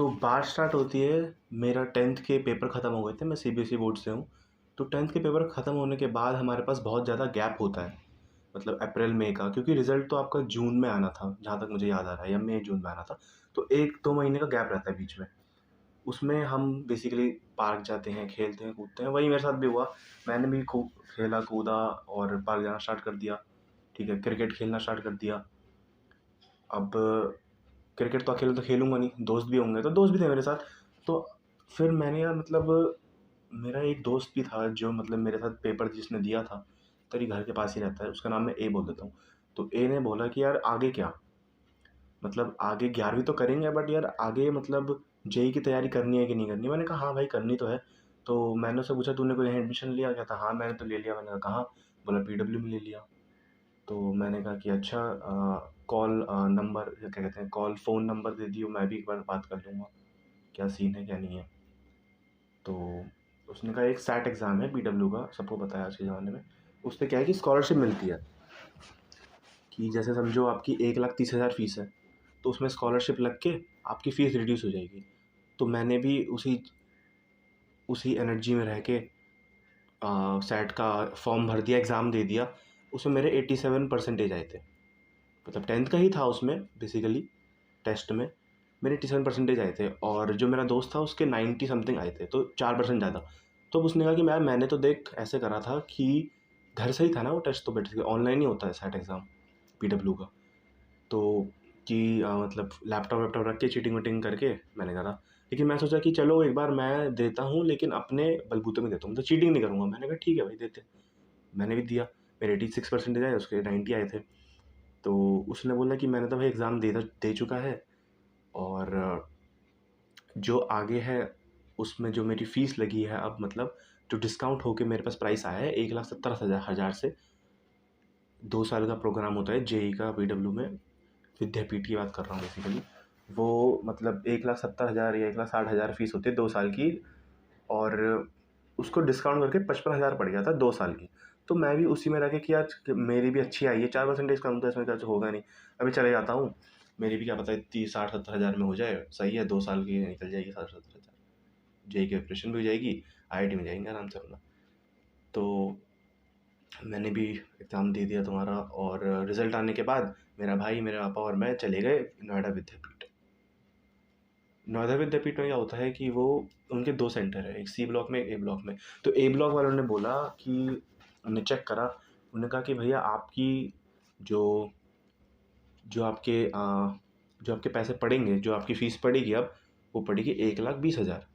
तो बात स्टार्ट होती है। मेरा 10th के पेपर ख़त्म हो गए थे, मैं सीबीएसई बोर्ड से हूँ। तो 10th के पेपर ख़त्म होने के बाद हमारे पास बहुत ज़्यादा गैप होता है, मतलब अप्रैल मई का, क्योंकि रिज़ल्ट तो आपका जून में आना था, जहाँ तक मुझे याद आ रहा है, या मई जून में आना था। तो 1-2 महीने का गैप रहता है बीच में। उसमें हम बेसिकली पार्क जाते हैं, खेलते हैं, कूदते हैं। वही मेरे साथ भी हुआ। मैंने भी खूब खेला कूदा और पार्क जाना स्टार्ट कर दिया। ठीक है, क्रिकेट खेलना स्टार्ट कर दिया। अब क्रिकेट तो अकेले तो खेलूँगा नहीं, दोस्त भी होंगे, तो दोस्त भी थे मेरे साथ। तो फिर मैंने यार मतलब मेरा एक दोस्त भी था जो मतलब मेरे साथ पेपर जिसने दिया था, तेरी घर के पास ही रहता है, उसका नाम मैं ए बोल देता हूँ। तो ए ने बोला कि यार आगे क्या? मतलब आगे 11वीं तो करेंगे, बट यार आगे मतलब जेईई की तैयारी करनी है कि नहीं करनी? मैंने कहा हाँ भाई करनी तो है। तो मैंने उससे पूछा तूने कोई एडमिशन लिया क्या? था हाँ मैंने तो ले लिया। मैंने कहा कहाँ? बोला पीडब्ल्यू में ले लिया। तो मैंने कहा कि अच्छा, कॉल नंबर क्या कहते हैं, कॉल फ़ोन नंबर दे दियो, मैं भी एक बार बात कर लूँगा, क्या सीन है क्या नहीं है। तो उसने कहा एक सैट एग्ज़ाम है पीडब्ल्यू का, सबको पता है आज के ज़माने में। उससे क्या है कि स्कॉलरशिप मिलती है, कि जैसे समझो आपकी 1,30,000 फ़ीस है, तो उसमें स्कॉलरशिप लग के आपकी फ़ीस रिड्यूस हो जाएगी। तो मैंने भी उसी उसी एनर्जी में रह के सैट का फॉर्म भर दिया, एग्ज़ाम दे दिया। उसमें मेरे 87 परसेंटेज आए थे, मतलब 10th का ही था उसमें बेसिकली। टेस्ट में मेरे 87 परसेंटेज आए थे, और जो मेरा दोस्त था उसके 90 समथिंग आए थे, तो 4% ज़्यादा। तो अब उसने कहा कि मैंने तो देख ऐसे करा था कि घर से ही था ना वो टेस्ट, तो बेसिकली ऑनलाइन ही होता है सैट एग्ज़ाम पीडब्ल्यू का। तो कि मतलब लैपटॉप वैपटॉप रख के चीटिंग वीटिंग करके मैंने करा। लेकिन मैं सोचा कि चलो एक बार मैं देता हूँ, लेकिन अपने बलबूते में देता हूँ, तो चीटिंग नहीं करूँगा। मैंने कहा ठीक है भाई देते। मैंने भी दिया। मेरे 86 परसेंटेज आए, उसके 90 आए थे। तो उसने बोला कि मैंने तो भाई एग्ज़ाम दे चुका है, और जो आगे है उसमें जो मेरी फ़ीस लगी है, अब मतलब जो डिस्काउंट होके मेरे पास प्राइस आया है 1,70,000 से। 2 साल का प्रोग्राम होता है जेईई का पीडब्ल्यू में, विद्यापीठ की बात कर रहा हूँ बेसिकली। वो मतलब 1,70,000 या 1,60,000 फ़ीस होती है 2 साल की, और उसको डिस्काउंट करके 55,000 पड़ गया था 2 साल की। तो मैं भी उसी में रह के कि यार मेरी भी अच्छी आई है, 4 परसेंटेज कम तो इसमें क्या होगा नहीं, अभी चले जाता हूँ। मेरी भी क्या पता इतनी 60-70 हज़ार में हो जाए, सही है, 2 साल की निकल जाएगी 60-70 हज़ार। जेईई की प्रिपरेशन भी हो जाएगी, आईआईटी में जाएंगे आराम से अपना। तो मैंने भी एग्ज़ाम दे दिया तुम्हारा, और रिज़ल्ट आने के बाद मेरा भाई, मेरे पापा और मैं चले गए नोएडा विद्यापीठ। नोएडा विद्यापीठ में क्या होता है कि वो उनके 2 सेंटर है, एक सी ब्लॉक में, एक ए ब्लॉक में। तो ए ब्लॉक वालों ने बोला कि उन्होंने चेक करा, उन्होंने कहा कि भैया आपकी जो जो आपके जो आपके पैसे पड़ेंगे, जो आपकी फ़ीस पड़ेगी अब, वो पड़ेगी 1,20,000।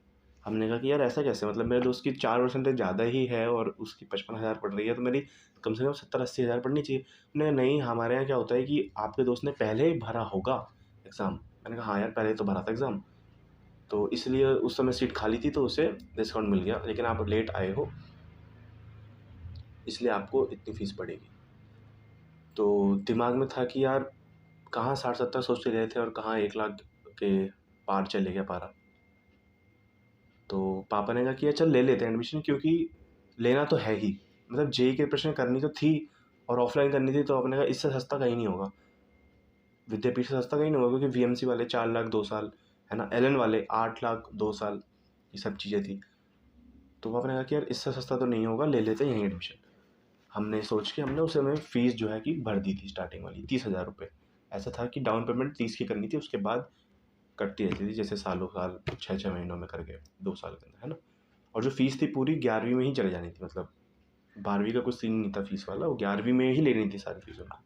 हमने कहा कि यार ऐसा कैसे? मतलब मेरे दोस्त की 4 परसेंटेज ज़्यादा ही है और उसकी 55,000 पड़ रही है, तो मेरी कम से कम 70-80 हज़ार पड़नी चाहिए। नहीं, हमारे यहाँ क्या होता है कि आपके दोस्त ने पहले ही भरा होगा एग्ज़ाम। मैंने कहा हाँ यार, पहले तो भरा था एग्ज़ाम, तो इसलिए उस समय सीट खाली थी, तो उसे डिस्काउंट मिल गया, लेकिन आप लेट आए हो इसलिए आपको इतनी फ़ीस पड़ेगी। तो दिमाग में था कि यार कहाँ 60-70 सोच के गए थे और कहाँ 1,00,000 के पार चले गया पारा। तो पापा ने कहा कि यार चल ले लेते हैं एडमिशन, क्योंकि लेना तो है ही, मतलब जेईई की प्रिपरेशन करनी तो थी और ऑफलाइन करनी थी। तो आपने कहा इससे सस्ता कहीं नहीं होगा, विद्यापीठ से सस्ता कहीं नहीं होगा, क्योंकि वीएमसी वाले 4,00,000 2 साल, है ना, एलएन वाले 8,00,000 2 साल, ये सब चीज़ें थी। तो पापा ने कहा कि यार इससे सस्ता तो नहीं होगा, ले लेते हैं यहीं एडमिशन। हमने सोच के हमने उस समय फ़ीस जो है कि भर दी थी, स्टार्टिंग वाली 30,000 रुपये। ऐसा था कि डाउन पेमेंट 30 की करनी थी, उसके बाद कटती रहती थी, जैसे सालों साल 6-6 महीनों में करके 2 साल के अंदर, है ना। और जो फ़ीस थी पूरी 11वीं में ही चले जानी थी, मतलब 12वीं का कुछ सीन नहीं था फ़ीस वाला, वो 11वीं में ही लेनी थी सारी फीस उनको।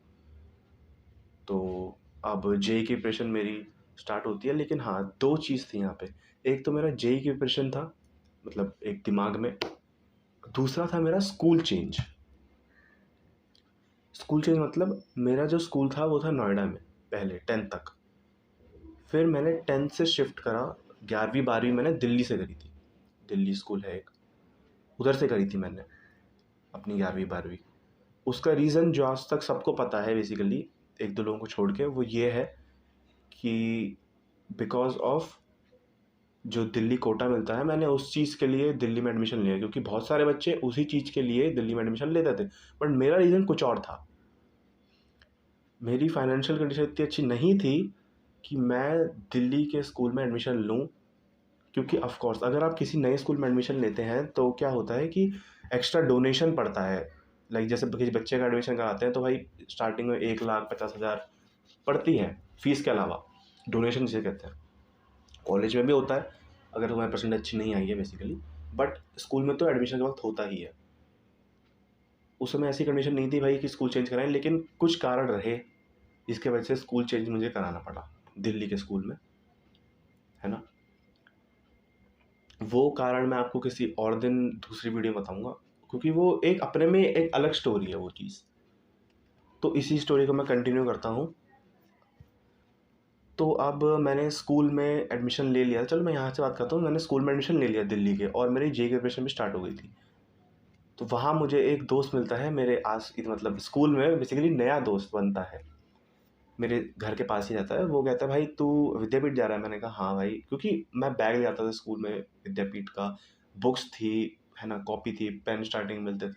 तो अब जेईई की प्रिपरेशन मेरी स्टार्ट होती है, लेकिन हाँ 2 चीज़ थी यहाँ पे। एक तो मेरा जेईई की प्रिपरेशन था, मतलब एक दिमाग में। दूसरा था मेरा स्कूल चेंज। स्कूल चेंज मतलब मेरा जो स्कूल था वो था नोएडा में पहले 10th तक। फिर मैंने 10th से शिफ्ट करा, 11वीं 12वीं मैंने दिल्ली से करी थी। दिल्ली स्कूल है एक, उधर से करी थी मैंने अपनी 11वीं 12वीं। उसका रीज़न जो आज तक सबको पता है बेसिकली, 1-2 लोगों को छोड़ के, वो ये है कि बिकॉज़ ऑफ जो दिल्ली कोटा मिलता है, मैंने उस चीज़ के लिए दिल्ली में एडमिशन लिया, क्योंकि बहुत सारे बच्चे उसी चीज़ के लिए दिल्ली में एडमिशन लेते थे। बट मेरा रीज़न कुछ और था। मेरी फाइनेंशियल कंडीशन इतनी अच्छी नहीं थी कि मैं दिल्ली के स्कूल में एडमिशन लूँ, क्योंकि ऑफ कोर्स अगर आप किसी नए स्कूल में एडमिशन लेते हैं तो क्या होता है कि एक्स्ट्रा डोनेशन पड़ता है। लाइक जैसे किसी बच्चे का एडमिशन कराते हैं तो भाई स्टार्टिंग में 1,50,000 पड़ती है फीस के अलावा, डोनेशन जिसे कहते हैं। कॉलेज में भी होता है अगर तुम्हारी परसेंट अच्छी नहीं आई है बेसिकली, बट स्कूल में तो एडमिशन के वक्त होता ही है। उस समय ऐसी कंडीशन नहीं थी भाई कि स्कूल चेंज कराएं, लेकिन कुछ कारण रहे जिसके वजह से स्कूल चेंज मुझे कराना पड़ा दिल्ली के स्कूल में, है ना। वो कारण मैं आपको किसी और दिन दूसरी वीडियो में बताऊंगा, क्योंकि वो एक अपने में एक अलग स्टोरी है वो चीज़। तो इसी स्टोरी को मैं कंटिन्यू करता हूँ। तो अब मैंने स्कूल में एडमिशन ले लिया, चलो मैं यहाँ से बात करता हूँ। मैंने स्कूल में एडमिशन ले लिया दिल्ली के, और मेरी जे की प्रिपरेशन भी स्टार्ट हो गई थी। तो वहाँ मुझे एक दोस्त मिलता है मेरे आस, मतलब स्कूल में बेसिकली नया दोस्त बनता है, मेरे घर के पास ही रहता है। वो कहता है भाई तू विद्यापीठ जा रहा है? मैंने कहा हाँ भाई, क्योंकि मैं बैग ले जाता था स्कूल में विद्यापीठ का, बुक्स थी, है ना, कॉपी थी, पेन स्टार्टिंग मिलते थे।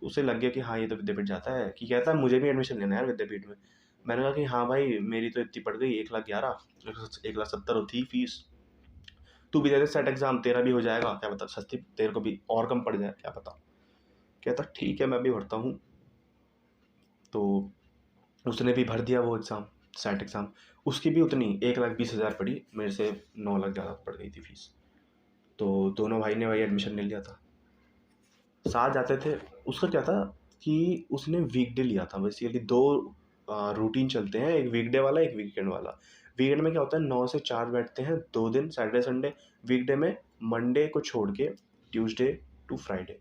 उसे लग गया कि हाँ ये तो विद्यापीठ जाता है, कि कहता है मुझे भी एडमिशन लेना है यार विद्यापीठ में। मैंने कहा कि हाँ भाई मेरी तो इतनी पड़ गई, 1,11,000, 1,70,000 थी फीस। तू भी दे दे सेट एग्जाम, तेरा भी हो जाएगा, क्या पता सस्ती तेरे को भी और कम पड़ जाए, क्या पता। कहता ठीक है मैं भी भरता हूँ। तो उसने भी भर दिया वो एग्ज़ाम, सेट एग्ज़ाम। उसकी भी उतनी 1,20,000 पड़ी, मेरे से 9 लाख ज़्यादा पड़ गई थी फीस। तो दोनों भाई ने भाई एडमिशन ले लिया था, साथ जाते थे। उसका क्या था कि उसने वीकडे लिया था, बेसिकली दो रूटीन चलते हैं, एक वीकडे वाला एक वीकेंड वाला। वीकेंड में क्या होता है 9 से 4 बैठते हैं 2 दिन, सैटरडे संडे। वीकडे में मंडे को छोड़ के Tuesday to Friday,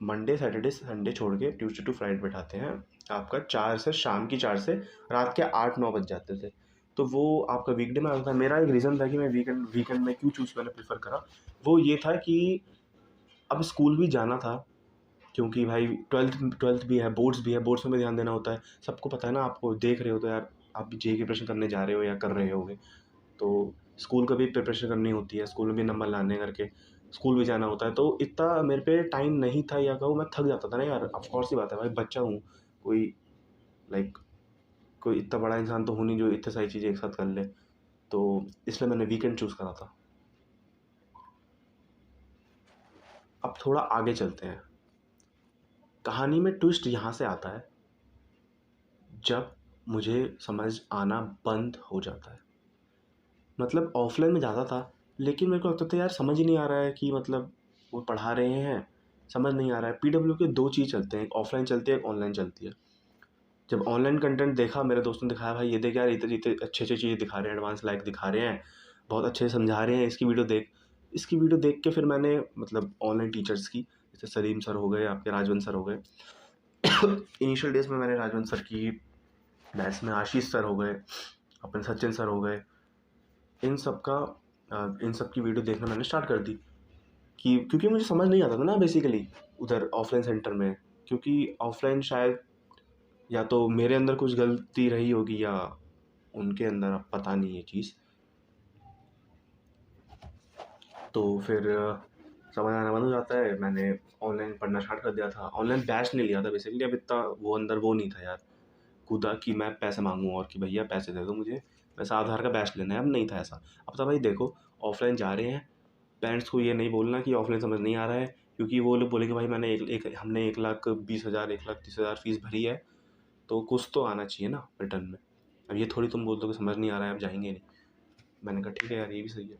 Monday Saturday Sunday छोड़ के ट्यूसडे टू फ्राइडे बैठाते हैं। आपका 4 से शाम की 4 से रात के 8-9 बज जाते थे। तो वो आपका वीकडे में आता था। मेरा एक रीज़न था कि मैं वीकेंड वीकेंड में क्यों चूज़ मैंने प्रेफर करा, वो ये था कि अब स्कूल भी जाना था, क्योंकि भाई ट्वेल्थ भी है, बोर्ड्स भी है, बोर्ड्स में भी ध्यान देना होता है। सबको पता है ना, आपको देख रहे हो तो यार आप जे की प्रिपरेशन करने जा रहे हो या कर रहे होगे, तो स्कूल का भी प्रिपरेशन करनी होती है, स्कूल में भी नंबर लाने करके स्कूल भी जाना होता है। तो इतना मेरे पे टाइम नहीं था, या कहूँ मैं थक जाता था ना यार। ऑफ कोर्स ही बात है भाई, बच्चा हूँ, कोई लाइक कोई इतना बड़ा इंसान तो हूँ नहीं जो इतनी सारी चीज़ें एक साथ कर ले। तो इसलिए मैंने वीकेंड चूज़ करा था। अब थोड़ा आगे चलते हैं, कहानी में ट्विस्ट यहाँ से आता है जब मुझे समझ आना बंद हो जाता है। मतलब ऑफलाइन में जाता था, लेकिन मेरे को लगता था यार समझ ही नहीं आ रहा है कि मतलब वो पढ़ा रहे हैं, समझ नहीं आ रहा है। पीडब्ल्यू के दो चीज़ चलते हैं, एक ऑफलाइन चलती है एक ऑनलाइन चलती है। जब ऑनलाइन कंटेंट देखा, मेरे दोस्तों ने दिखाया भाई ये देख यार इतने इतने अच्छे अच्छे चीज़ें दिखा रहे हैं, एडवांस लाइक दिखा रहे हैं, बहुत अच्छे से समझा रहे हैं, इसकी वीडियो देख। इसकी वीडियो देख के फिर मैंने मतलब ऑनलाइन टीचर्स की, जैसे सलीम सर हो गए, आपके राजवंत सर हो गए। इनिशियल डेज में मैंने राजवंत सर की, मैथ्स में आशीष सर हो गए, अपने सचिन सर हो गए, इन सब की वीडियो देखना मैंने स्टार्ट कर दी। कि क्योंकि मुझे समझ नहीं आता था ना बेसिकली उधर ऑफलाइन सेंटर में, क्योंकि ऑफलाइन शायद या तो मेरे अंदर कुछ गलती रही होगी या उनके अंदर, अब पता नहीं ये चीज़। तो फिर समझ आना बंद हो जाता है। मैंने ऑनलाइन पढ़ना स्टार्ट कर दिया था, ऑनलाइन बैच नहीं लिया था बेसिकली। अब इतना वो अंदर वो नहीं था यार कूदा कि मैं पैसे मांगूँ और कि भैया पैसे दे दो मुझे, वैसा आधार का बैच लेना है, अब नहीं था ऐसा। अब तो भाई देखो ऑफलाइन जा रहे हैं, पेरेंट्स को ये नहीं बोलना कि ऑफलाइन समझ नहीं आ रहा है, क्योंकि वो लोग बोलेंगे भाई मैंने हमने 1,20,000 1,30,000 फीस भरी है, तो कुछ तो आना चाहिए ना रिटर्न में। अब ये थोड़ी तुम बोल दो कि समझ नहीं आ रहा है अब जाएंगे नहीं। मैंने कहा ठीक है यार ये भी सही है,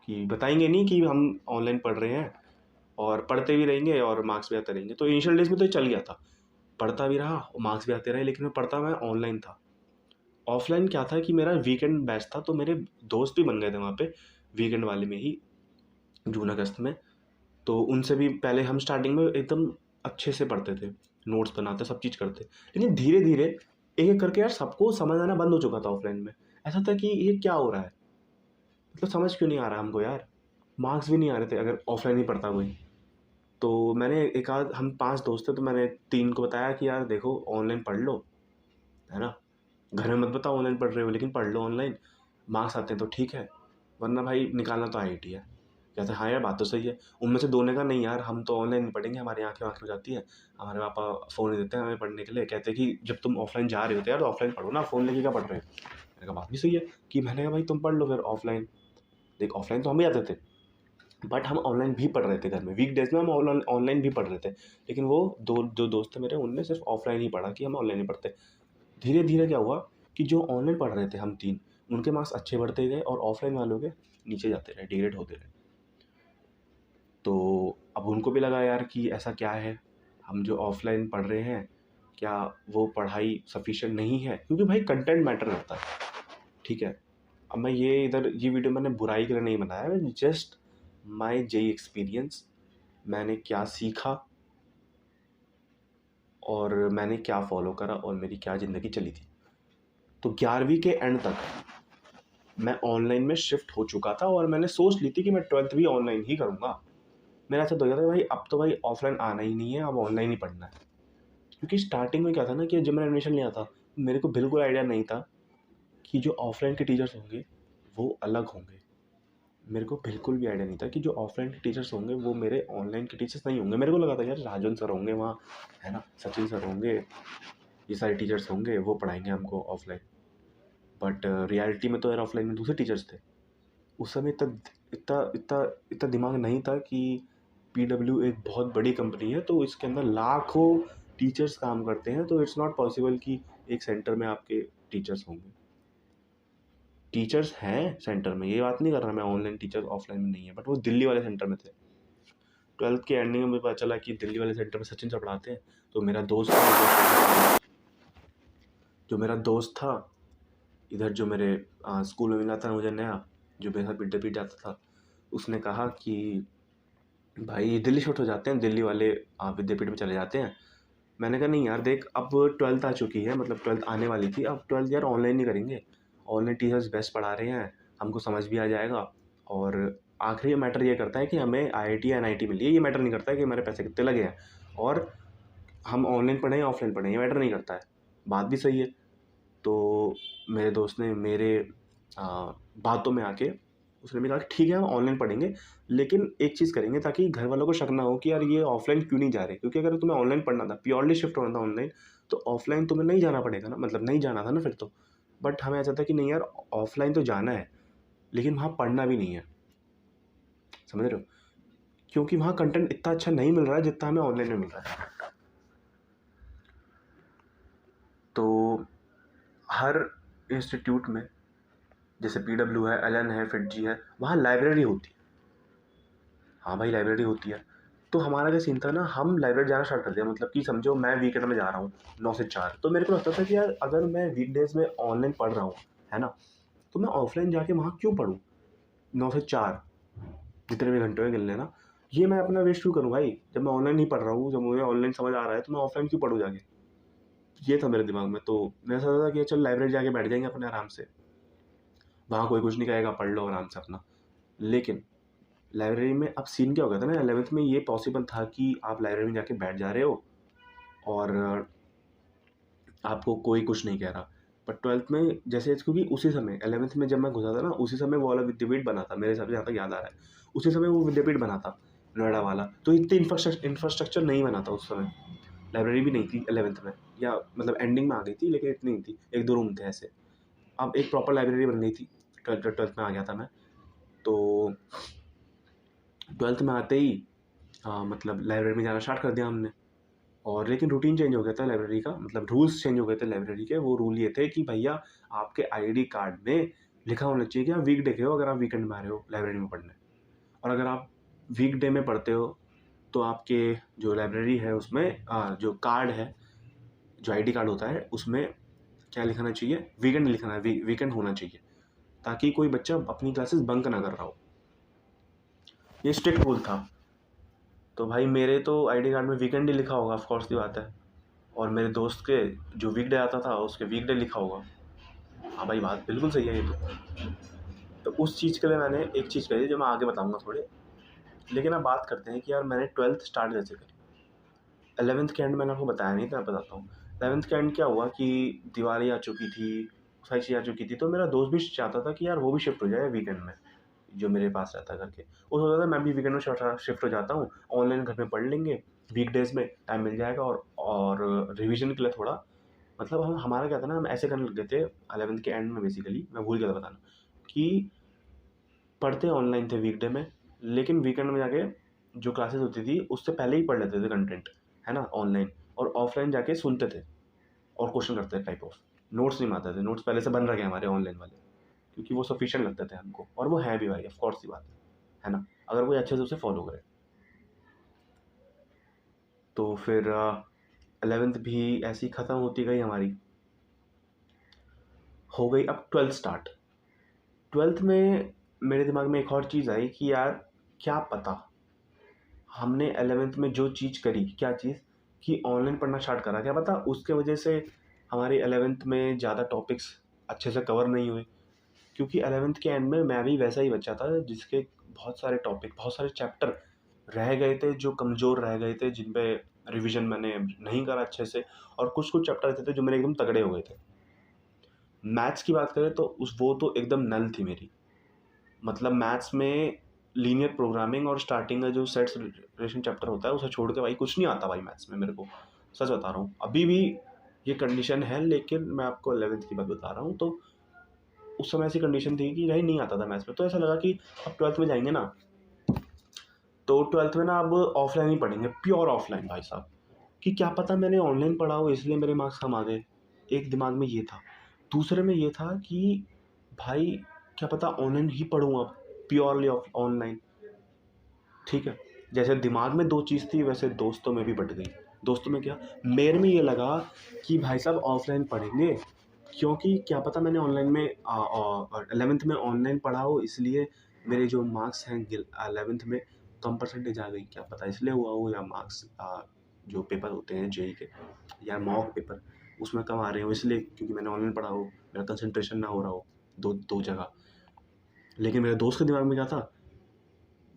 कि बताएंगे नहीं कि हम ऑनलाइन पढ़ रहे हैं, और पढ़ते भी रहेंगे और मार्क्स भी आते रहेंगे। तो इनिशियल डेज में तो ये चल गया था, पढ़ता भी रहा और मार्क्स भी आते रहे, लेकिन मैं पढ़ता मैं ऑनलाइन था। ऑफलाइन क्या था कि मेरा वीकेंड बैच था, तो मेरे दोस्त भी बन गए थे वहाँ पे वीकेंड वाले में ही, जून अगस्त में। तो उनसे भी पहले हम स्टार्टिंग में एकदम अच्छे से पढ़ते थे, नोट्स बनाते, सब चीज़ करते। लेकिन धीरे धीरे एक एक करके यार सबको समझ आना बंद हो चुका था ऑफलाइन में। ऐसा था कि ये क्या हो रहा है, मतलब समझ क्यों नहीं आ रहा हमको यार, मार्क्स भी नहीं आ रहे थे अगर ऑफलाइन ही पढ़ता कोई। तो मैंने एक आध, हम 5 दोस्त थे, तो मैंने 3 को बताया कि यार देखो ऑनलाइन पढ़ लो, है ना, घर में मत बताओ ऑनलाइन पढ़ रहे हो, लेकिन पढ़ लो ऑनलाइन, मार्क्स आते हैं तो ठीक है, वरना भाई निकालना तो आईआईटी है। कहते हाँ यार बात तो सही है। उनमें से 2 ने कहा नहीं यार हम तो ऑनलाइन नहीं पढ़ेंगे, हमारी आँखें वाँखें हो जाती है, हमारे पापा फ़ोन नहीं देते हैं हमें पढ़ने के लिए, कहते हैं कि जब तुम ऑफलाइन जा रहे होते यार तो ऑफलाइन पढ़ो ना, फ़ोन लेके क्या पढ़ रहे हो। मैंने कहा बात भी सही है कि मैंने कहा भाई तुम पढ़ लो फिर ऑफलाइन। देख ऑफलाइन तो हम भी आते थे, बट हम ऑनलाइन भी पढ़ रहे थे घर में, वीकडेज में हम ऑनलाइन भी पढ़ रहे थे। लेकिन वो जो दोस्त थे मेरे, उनने सिर्फ ऑफलाइन ही पढ़ा कि हम ऑनलाइन ही पढ़ते। धीरे धीरे क्या हुआ कि जो ऑनलाइन पढ़ रहे थे हम तीन, उनके मार्क्स अच्छे बढ़ते गए और ऑफलाइन वालों के नीचे जाते रहे, डिग्रेड होते रहे। तो अब उनको भी लगा यार कि ऐसा क्या है, हम जो ऑफलाइन पढ़ रहे हैं क्या वो पढ़ाई सफिशिएंट नहीं है, क्योंकि भाई कंटेंट मैटर करता है। ठीक है, अब मैं ये वीडियो मैंने बुराई के लिए नहीं बनाया, मैं जस्ट माई जेई एक्सपीरियंस, मैंने क्या सीखा और मैंने क्या फॉलो करा और मेरी क्या ज़िंदगी चली थी। तो 11वीं के एंड तक मैं ऑनलाइन में शिफ्ट हो चुका था और मैंने सोच ली थी कि मैं 12th भी ऑनलाइन ही करूँगा। मेरा ऐसा तो गया था भाई अब तो भाई ऑफलाइन आना ही नहीं है, अब ऑनलाइन ही पढ़ना है। क्योंकि स्टार्टिंग में क्या था ना कि जब मैंने एडमिशन लिया था मेरे को बिल्कुल आइडिया नहीं था कि जो ऑफलाइन के टीचर्स होंगे वो अलग होंगे। मेरे को बिल्कुल भी आइडिया नहीं था कि जो ऑफलाइन के टीचर्स होंगे वो मेरे ऑनलाइन के टीचर्स नहीं होंगे। मेरे को लगा था यार राजन सर होंगे वहाँ, है ना, सचिन सर होंगे, ये सारे टीचर्स होंगे, वो पढ़ाएंगे हमको ऑफलाइन। बट रियलिटी में तो यार ऑफलाइन में दूसरे टीचर्स थे। उस समय इतना इतना इतना इतना दिमाग नहीं था कि पीडब्ल्यू एक बहुत बड़ी कंपनी है तो इसके अंदर लाखों टीचर्स काम करते हैं, तो इट्स नॉट पॉसिबल कि एक सेंटर में आपके टीचर्स होंगे। टीचर्स हैं सेंटर में, ये बात नहीं कर रहा मैं ऑनलाइन टीचर ऑफलाइन में नहीं है, बट वो दिल्ली वाले सेंटर में थे। 12th के एंडिंग में मुझे पता चला कि दिल्ली वाले सेंटर में सचिन सर पढ़ाते हैं। तो मेरा दोस्त था, जो मेरा दोस्त था इधर, जो मेरे स्कूल में मिला था मुझे नया, जो मेरे साथ विद्यापीठ जाता था, उसने कहा कि भाई दिल्ली शिफ्ट हो जाते हैं, दिल्ली वाले विद्यापीठ में चले जाते हैं। मैंने कहा नहीं यार देख, अब 12th आ चुकी है, मतलब 12th आने वाली थी, अब 12th यार ऑनलाइन नहीं करेंगे, ऑनलाइन टीचर्स बेस्ट पढ़ा रहे हैं, हमको समझ भी आ जाएगा। और आखिरी मैटर ये करता है कि हमें आईआईटी या एनआईटी मिली है, ये मैटर नहीं करता है कि हमारे पैसे कितने लगे हैं और हम ऑनलाइन पढ़ें या ऑफलाइन पढ़ें, ये मैटर नहीं करता है। बात भी सही है। तो मेरे दोस्त ने मेरे बातों में आके उसने भी कहा कि ठीक है हम ऑनलाइन पढ़ेंगे, लेकिन एक चीज़ करेंगे ताकि घर वालों को शक ना हो कि यार ये ऑफलाइन क्यों नहीं जा रहे, क्योंकि अगर तुम्हें ऑनलाइन पढ़ना था, प्योरली शिफ्ट होना था ऑनलाइन, तो ऑफलाइन तुम्हें नहीं जाना पड़ेगा ना, मतलब नहीं जाना था ना फिर तो। बट हमें ऐसा था कि नहीं यार ऑफलाइन तो जाना है, लेकिन वहाँ पढ़ना भी नहीं है, समझ रहे हो, क्योंकि वहाँ कंटेंट इतना अच्छा नहीं मिल रहा है जितना हमें ऑनलाइन में मिल रहा है। तो हर इंस्टीट्यूट में, जैसे पीडब्ल्यू है, एलन है, फिटजी है, वहाँ लाइब्रेरी होती है। हाँ भाई लाइब्रेरी होती है। तो हमारा क्या सीन था ना, हम लाइब्रेरी जाना स्टार्ट कर दिया, मतलब कि समझो मैं वीकेंड में जा रहा हूँ 9 से 4, तो मेरे को लगता था कि यार अगर मैं वीकडेज में ऑनलाइन पढ़ रहा हूँ, है ना, तो मैं ऑफलाइन जाके वहाँ क्यों पढ़ूँ 9 से 4, जितने भी घंटे में गिन लेना, ये मैं अपना वेस्ट क्यों करूँ भाई, जब मैं ऑनलाइन नहीं पढ़ रहा हूँ, जब मुझे ऑनलाइन समझ आ रहा है तो मैं ऑफलाइन क्यों पढ़ूँ जाके। ये था मेरे दिमाग में। तो मैं सोचा था कि चल लाइब्रेरी जाके बैठ जाएंगे अपने आराम से, वहाँ कोई कुछ नहीं कहेगा, पढ़ लो आराम से अपना। लेकिन लाइब्रेरी में अब सीन क्या हो गया था ना, 11th में ये पॉसिबल था कि आप लाइब्रेरी में जाके बैठ जा रहे हो और आपको कोई कुछ नहीं कह रहा। बट 12th में जैसे, क्योंकि उसी समय 11th में जब मैं घुसा था ना, उसी समय वो वाला विद्यापीठ बना था, मेरे हिसाब से जहाँ तक याद आ रहा है, उसी समय वो विद्यापीठ बना था नोएडा वाला। तो इतनी इंफ्रास्ट्रक्चर नहीं बना था उस समय, लाइब्रेरी भी नहीं थी 11th में, या मतलब एंडिंग में आ गई थी लेकिन इतनी नहीं थी, 1-2 रूम थे ऐसे। अब एक प्रॉपर लाइब्रेरी बन गई थी। 12th में आ गया था मैं। तो 12th में आते ही मतलब लाइब्रेरी में जाना स्टार्ट कर दिया हमने। और लेकिन रूटीन चेंज हो गया था लाइब्रेरी का, मतलब रूल्स चेंज हो गए थे लाइब्रेरी के। वो रूल ये थे कि भैया आपके आईडी कार्ड में लिखा होना चाहिए कि आप वीकडे के हो अगर आप वीकेंड में आ रहे हो लाइब्रेरी में पढ़ने, और अगर आप वीकडे में पढ़ते हो तो आपके जो लाइब्रेरी है उसमें जो कार्ड है, जो आईडी कार्ड होता है, उसमें क्या लिखाना चाहिए, वीकेंड लिखना है, वीकेंड होना चाहिए, ताकि कोई बच्चा अपनी क्लासेस बंक ना कर रहा हो। ये स्ट्रिक्ट रूल था। तो भाई मेरे तो आईडी कार्ड में वीकेंड ही लिखा होगा, ऑफ कोर्स की बात है, और मेरे दोस्त के जो वीकडे आता था उसके वीकडे लिखा होगा। हाँ भाई बात बिल्कुल सही है ये तो उस चीज़ के लिए मैंने एक चीज़ कही जो मैं आगे बताऊंगा थोड़े। लेकिन अब बात करते हैं कि यार मैंने 12th स्टार्ट कैसे करी। 11th के एंड मैंने आपको बताया नहीं था, मैं बताता हूँ। 11th के एंड क्या हुआ कि दिवाली आ चुकी थी, सारी चीज़ आ चुकी थी, तो मेरा दोस्त भी चाहता था कि यार वो भी शिफ्ट हो जाए वीकेंड में, जो मेरे पास रहता करके। वो सोचता था मैं भी वीकेंड में शिफ्ट हो जाता हूँ, ऑनलाइन घर में पढ़ लेंगे, वीकडेज में टाइम मिल जाएगा और रिवीजन के लिए थोड़ा, मतलब हमारा क्या था ना, हम ऐसे करने लग गए थे 11th के एंड में, बेसिकली मैं भूल गया था बताना कि पढ़ते ऑनलाइन थे वीकडे में, लेकिन वीकेंड में जाके जो क्लासेस होती थी उससे पहले ही पढ़ लेते थे कंटेंट, है ना, ऑनलाइन, और ऑफलाइन जाके सुनते थे और क्वेश्चन करते थे टाइप ऑफ। नोट्स नहीं मारते थे, नोट्स पहले से बन रखे हैं हमारे ऑनलाइन वाले, क्योंकि वो सफिशिएंट लगते थे हमको, और वो है भी भाई, ऑफ कोर्स सी बात है ना, अगर कोई अच्छे से उसे फॉलो करे। तो फिर 11th भी ऐसी ख़त्म होती गई हमारी, हो गई अब 12th स्टार्ट। 12th में मेरे दिमाग में एक और चीज़ आई कि यार क्या पता, हमने 11th में जो चीज़ करी, क्या चीज़, कि ऑनलाइन पढ़ना स्टार्ट करा, क्या पता उसके वजह से हमारी 11th में ज़्यादा टॉपिक्स अच्छे से कवर नहीं हुए। क्योंकि 11th के एंड में मैं भी वैसा ही बच्चा था जिसके बहुत सारे टॉपिक, बहुत सारे चैप्टर रह गए थे, जो कमज़ोर रह गए थे, जिन पे रिवीजन मैंने नहीं करा अच्छे से, और कुछ कुछ चैप्टर ऐसे थे जो मेरे एकदम तगड़े हो गए थे। मैथ्स की बात करें तो वो तो एकदम नल थी मेरी। मतलब मैथ्स में लीनियर प्रोग्रामिंग और स्टार्टिंग का जो सेट्स रिलेशन चैप्टर होता है, उसे छोड़ के भाई कुछ नहीं आता भाई मैथ्स में मेरे को, सच बता रहा हूँ। अभी भी ये कंडीशन है, लेकिन मैं आपको 11th की बात बता रहा हूँ। तो उस समय ऐसी कंडीशन थी कि भाई नहीं आता था मैथ्स में, तो ऐसा लगा कि अब 12th में जाएंगे ना, तो 12th में ना अब ऑफलाइन ही पढ़ेंगे, प्योर ऑफलाइन भाई साहब। कि क्या पता मैंने ऑनलाइन पढ़ा हो इसलिए मेरे मार्क्स कम आ गए, एक दिमाग में ये था। दूसरे में ये था कि भाई क्या पता ऑनलाइन ही पढ़ूँ अब, प्योरली ऑनलाइन। ठीक है, जैसे दिमाग में दो चीज़ थी, वैसे दोस्तों में भी बट गई। दोस्तों में क्या, मेरे में ये लगा कि भाई साहब ऑफलाइन पढ़ेंगे, क्योंकि क्या पता मैंने ऑनलाइन में 11th में ऑनलाइन पढ़ा हो, इसलिए मेरे जो मार्क्स हैं 11th में कम परसेंटेज आ गई, क्या पता इसलिए हुआ हो, या मार्क्स जो पेपर होते हैं जेई के या मॉक पेपर उसमें कम आ रहे हो इसलिए, क्योंकि मैंने ऑनलाइन पढ़ा हो, मेरा कंसंट्रेशन ना हो रहा हो दो जगह। लेकिन मेरे दोस्त के दिमाग में क्या था,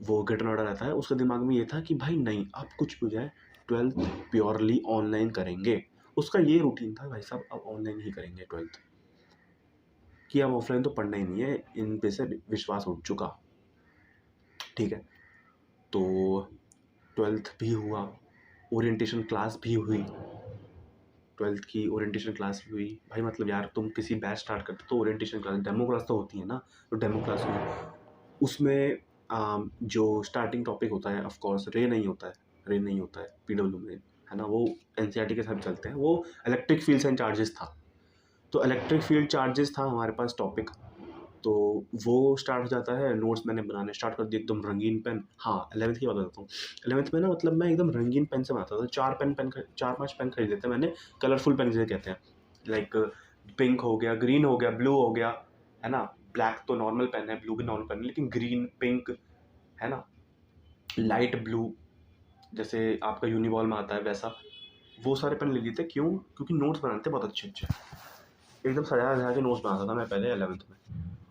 वो गेट नोएडा रहता है, उसके दिमाग में ये था कि भाई नहीं, अब कुछ भी हो जाए 12th प्योरली ऑनलाइन करेंगे। उसका ये रूटीन था भाई साहब, अब ऑनलाइन ही करेंगे 12th, कि अब ऑफलाइन तो पढ़ना ही नहीं है, इन पे से विश्वास उठ चुका। ठीक है, तो 12th भी हुआ, ओरिएंटेशन क्लास भी हुई, 12th की ओरिएंटेशन क्लास भी हुई। भाई मतलब यार तुम किसी बैच स्टार्ट करते तो ओरिएंटेशन क्लास, डेमो क्लास तो होती है ना, तो डेमो क्लास हुई। उसमें जो स्टार्टिंग टॉपिक होता है, ऑफ कोर्स रे नहीं होता है, रे नहीं होता है, पीडब्ल्यू में, है ना, वो एनसीईआरटी के साथ चलते हैं, वो इलेक्ट्रिक फील्ड्स एंड चार्जेस था। तो इलेक्ट्रिक फील्ड चार्जेस था हमारे पास टॉपिक, तो वो स्टार्ट हो जाता है। नोट्स मैंने बनाने स्टार्ट कर दिए, एकदम रंगीन पेन। हाँ, 11th की बात बताता हूँ। 11th में ना मतलब मैं एकदम रंगीन पेन से बनाता था, 4-5 पेन खरीद लेते मैंने, कलरफुल पेन जिसे कहते हैं, लाइक पिंक हो गया, ग्रीन हो गया, ब्लू हो गया, है ना, ब्लैक तो नॉर्मल पेन है, ब्लू भी नॉर्मल पेन है, लेकिन ग्रीन, पिंक, है ना, लाइट ब्लू, जैसे आपका यूनिबॉल में आता है वैसा, वो सारे पेन ले लिए थे। क्यों? क्योंकि नोट्स बनाते थे बहुत अच्छे अच्छे, एकदम सजा सजा के नोट्स बनाता था मैं पहले 11th में।